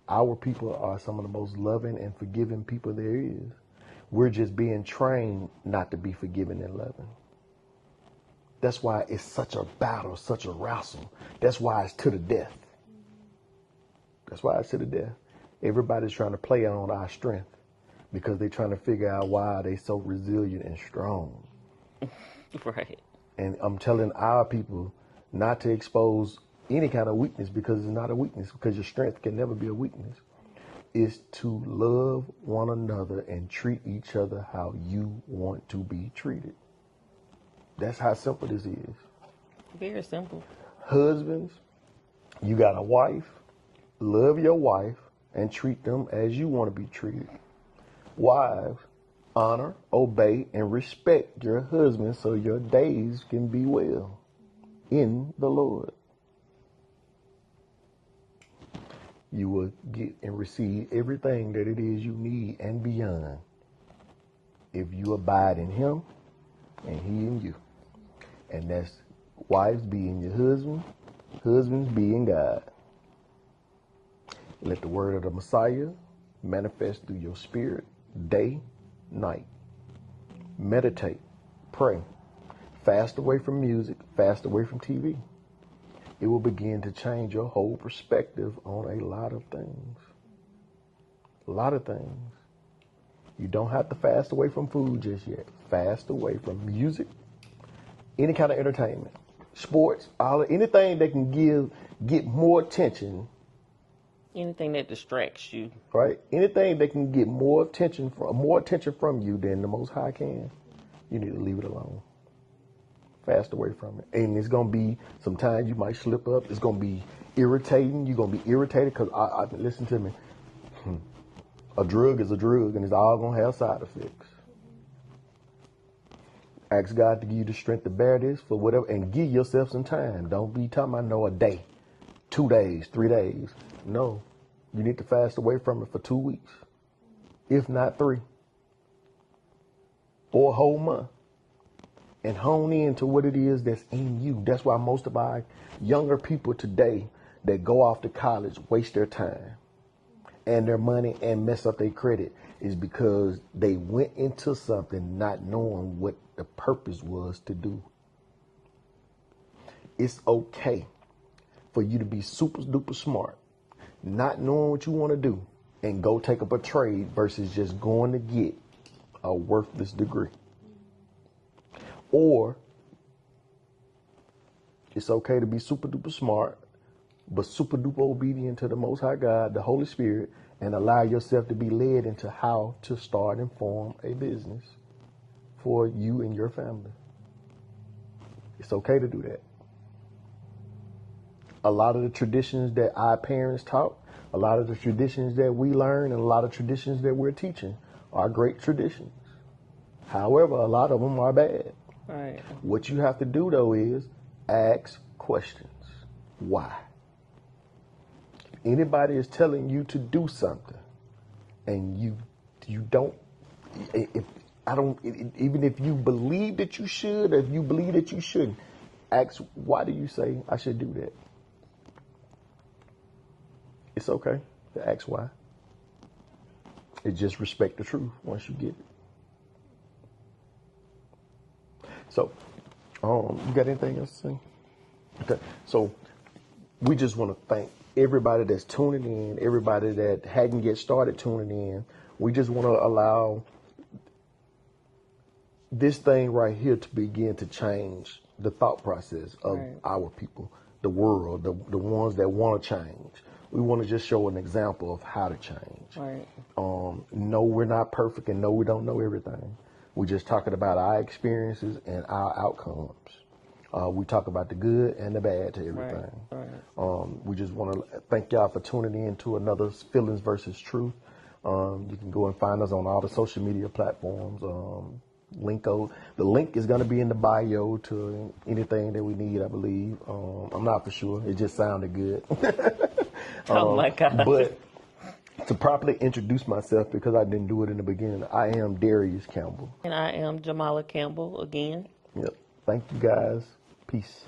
[SPEAKER 1] Our people are some of the most loving and forgiving people there is. We're just being trained not to be forgiving and loving. That's why it's such a battle, such a wrestle. That's why it's to the death. That's why it's to the death. Everybody's trying to play on our strength because they're trying to figure out why they so resilient and strong.
[SPEAKER 2] Right.
[SPEAKER 1] And I'm telling our people not to expose any kind of weakness, because it's not a weakness, because your strength can never be a weakness. It's to love one another and treat each other how you want to be treated. That's how simple this is.
[SPEAKER 2] Very simple.
[SPEAKER 1] Husbands, you got a wife, love your wife and treat them as you want to be treated. Wives, honor, obey, and respect your husband so your days can be well in the Lord. You will get and receive everything that it is you need and beyond if you abide in him and he in you. And that's wives be in your husband, husbands be in God. Let the word of the Messiah manifest through your spirit day, night. Meditate, pray, fast away from music, fast away from TV. It will begin to change your whole perspective on a lot of things. A lot of things. You don't have to fast away from food just yet. Fast away from music, any kind of entertainment, sports, anything that can get more attention.
[SPEAKER 2] Anything that distracts you.
[SPEAKER 1] Right? Anything that can get more attention from you than the Most High can, you need to leave it alone. Fast away from it. And it's going to be, sometimes you might slip up. It's going to be irritating. You're going to be irritated because, listen to me, a drug is a drug and it's all going to have side effects. Ask God to give you the strength to bear this for whatever, and give yourself some time. Don't be talking about a day, 2 days, 3 days. No, you need to fast away from it for 2 weeks, if not 3, or a whole month. And hone in to what it is that's in you. That's why most of our younger people today that go off to college waste their time and their money and mess up their credit, is because they went into something not knowing what the purpose was to do. It's okay for you to be super duper smart, not knowing what you want to do, and go take up a trade versus just going to get a worthless degree. Or it's okay to be super duper smart, but super duper obedient to the Most High God, the Holy Spirit, and allow yourself to be led into how to start and form a business for you and your family. It's okay to do that. A lot of the traditions that our parents taught, a lot of the traditions that we learn, and a lot of traditions that we're teaching are great traditions. However, a lot of them are bad.
[SPEAKER 2] Right.
[SPEAKER 1] What you have to do, though, is ask questions. Why? If anybody is telling you to do something and you don't, even if you believe that you should, or if you believe that you shouldn't, ask, why do you say I should do that? It's okay to ask why. It's just respect the truth once you get it. So, you got anything else to say? Okay. So, we just want to thank everybody that's tuning in, everybody that hadn't get started tuning in. We just want to allow this thing right here to begin to change the thought process of our people, the world, the ones that want to change. We want to just show an example of how to change.
[SPEAKER 2] Right.
[SPEAKER 1] No, we're not perfect, and no, we don't know everything. We're just talking about our experiences and our outcomes. We talk about the good and the bad to everything.
[SPEAKER 2] Right.
[SPEAKER 1] We just want to thank y'all for tuning in to another Feelings versus Truth. You can go and find us on all the social media platforms. The link is going to be in the bio to anything that we need, I believe. I'm not for sure. It just sounded good.
[SPEAKER 2] Oh my God.
[SPEAKER 1] But to properly introduce myself, because I didn't do it in the beginning, I am Darius Campbell.
[SPEAKER 2] And I am Jamala Campbell again.
[SPEAKER 1] Yep. Thank you guys. Peace.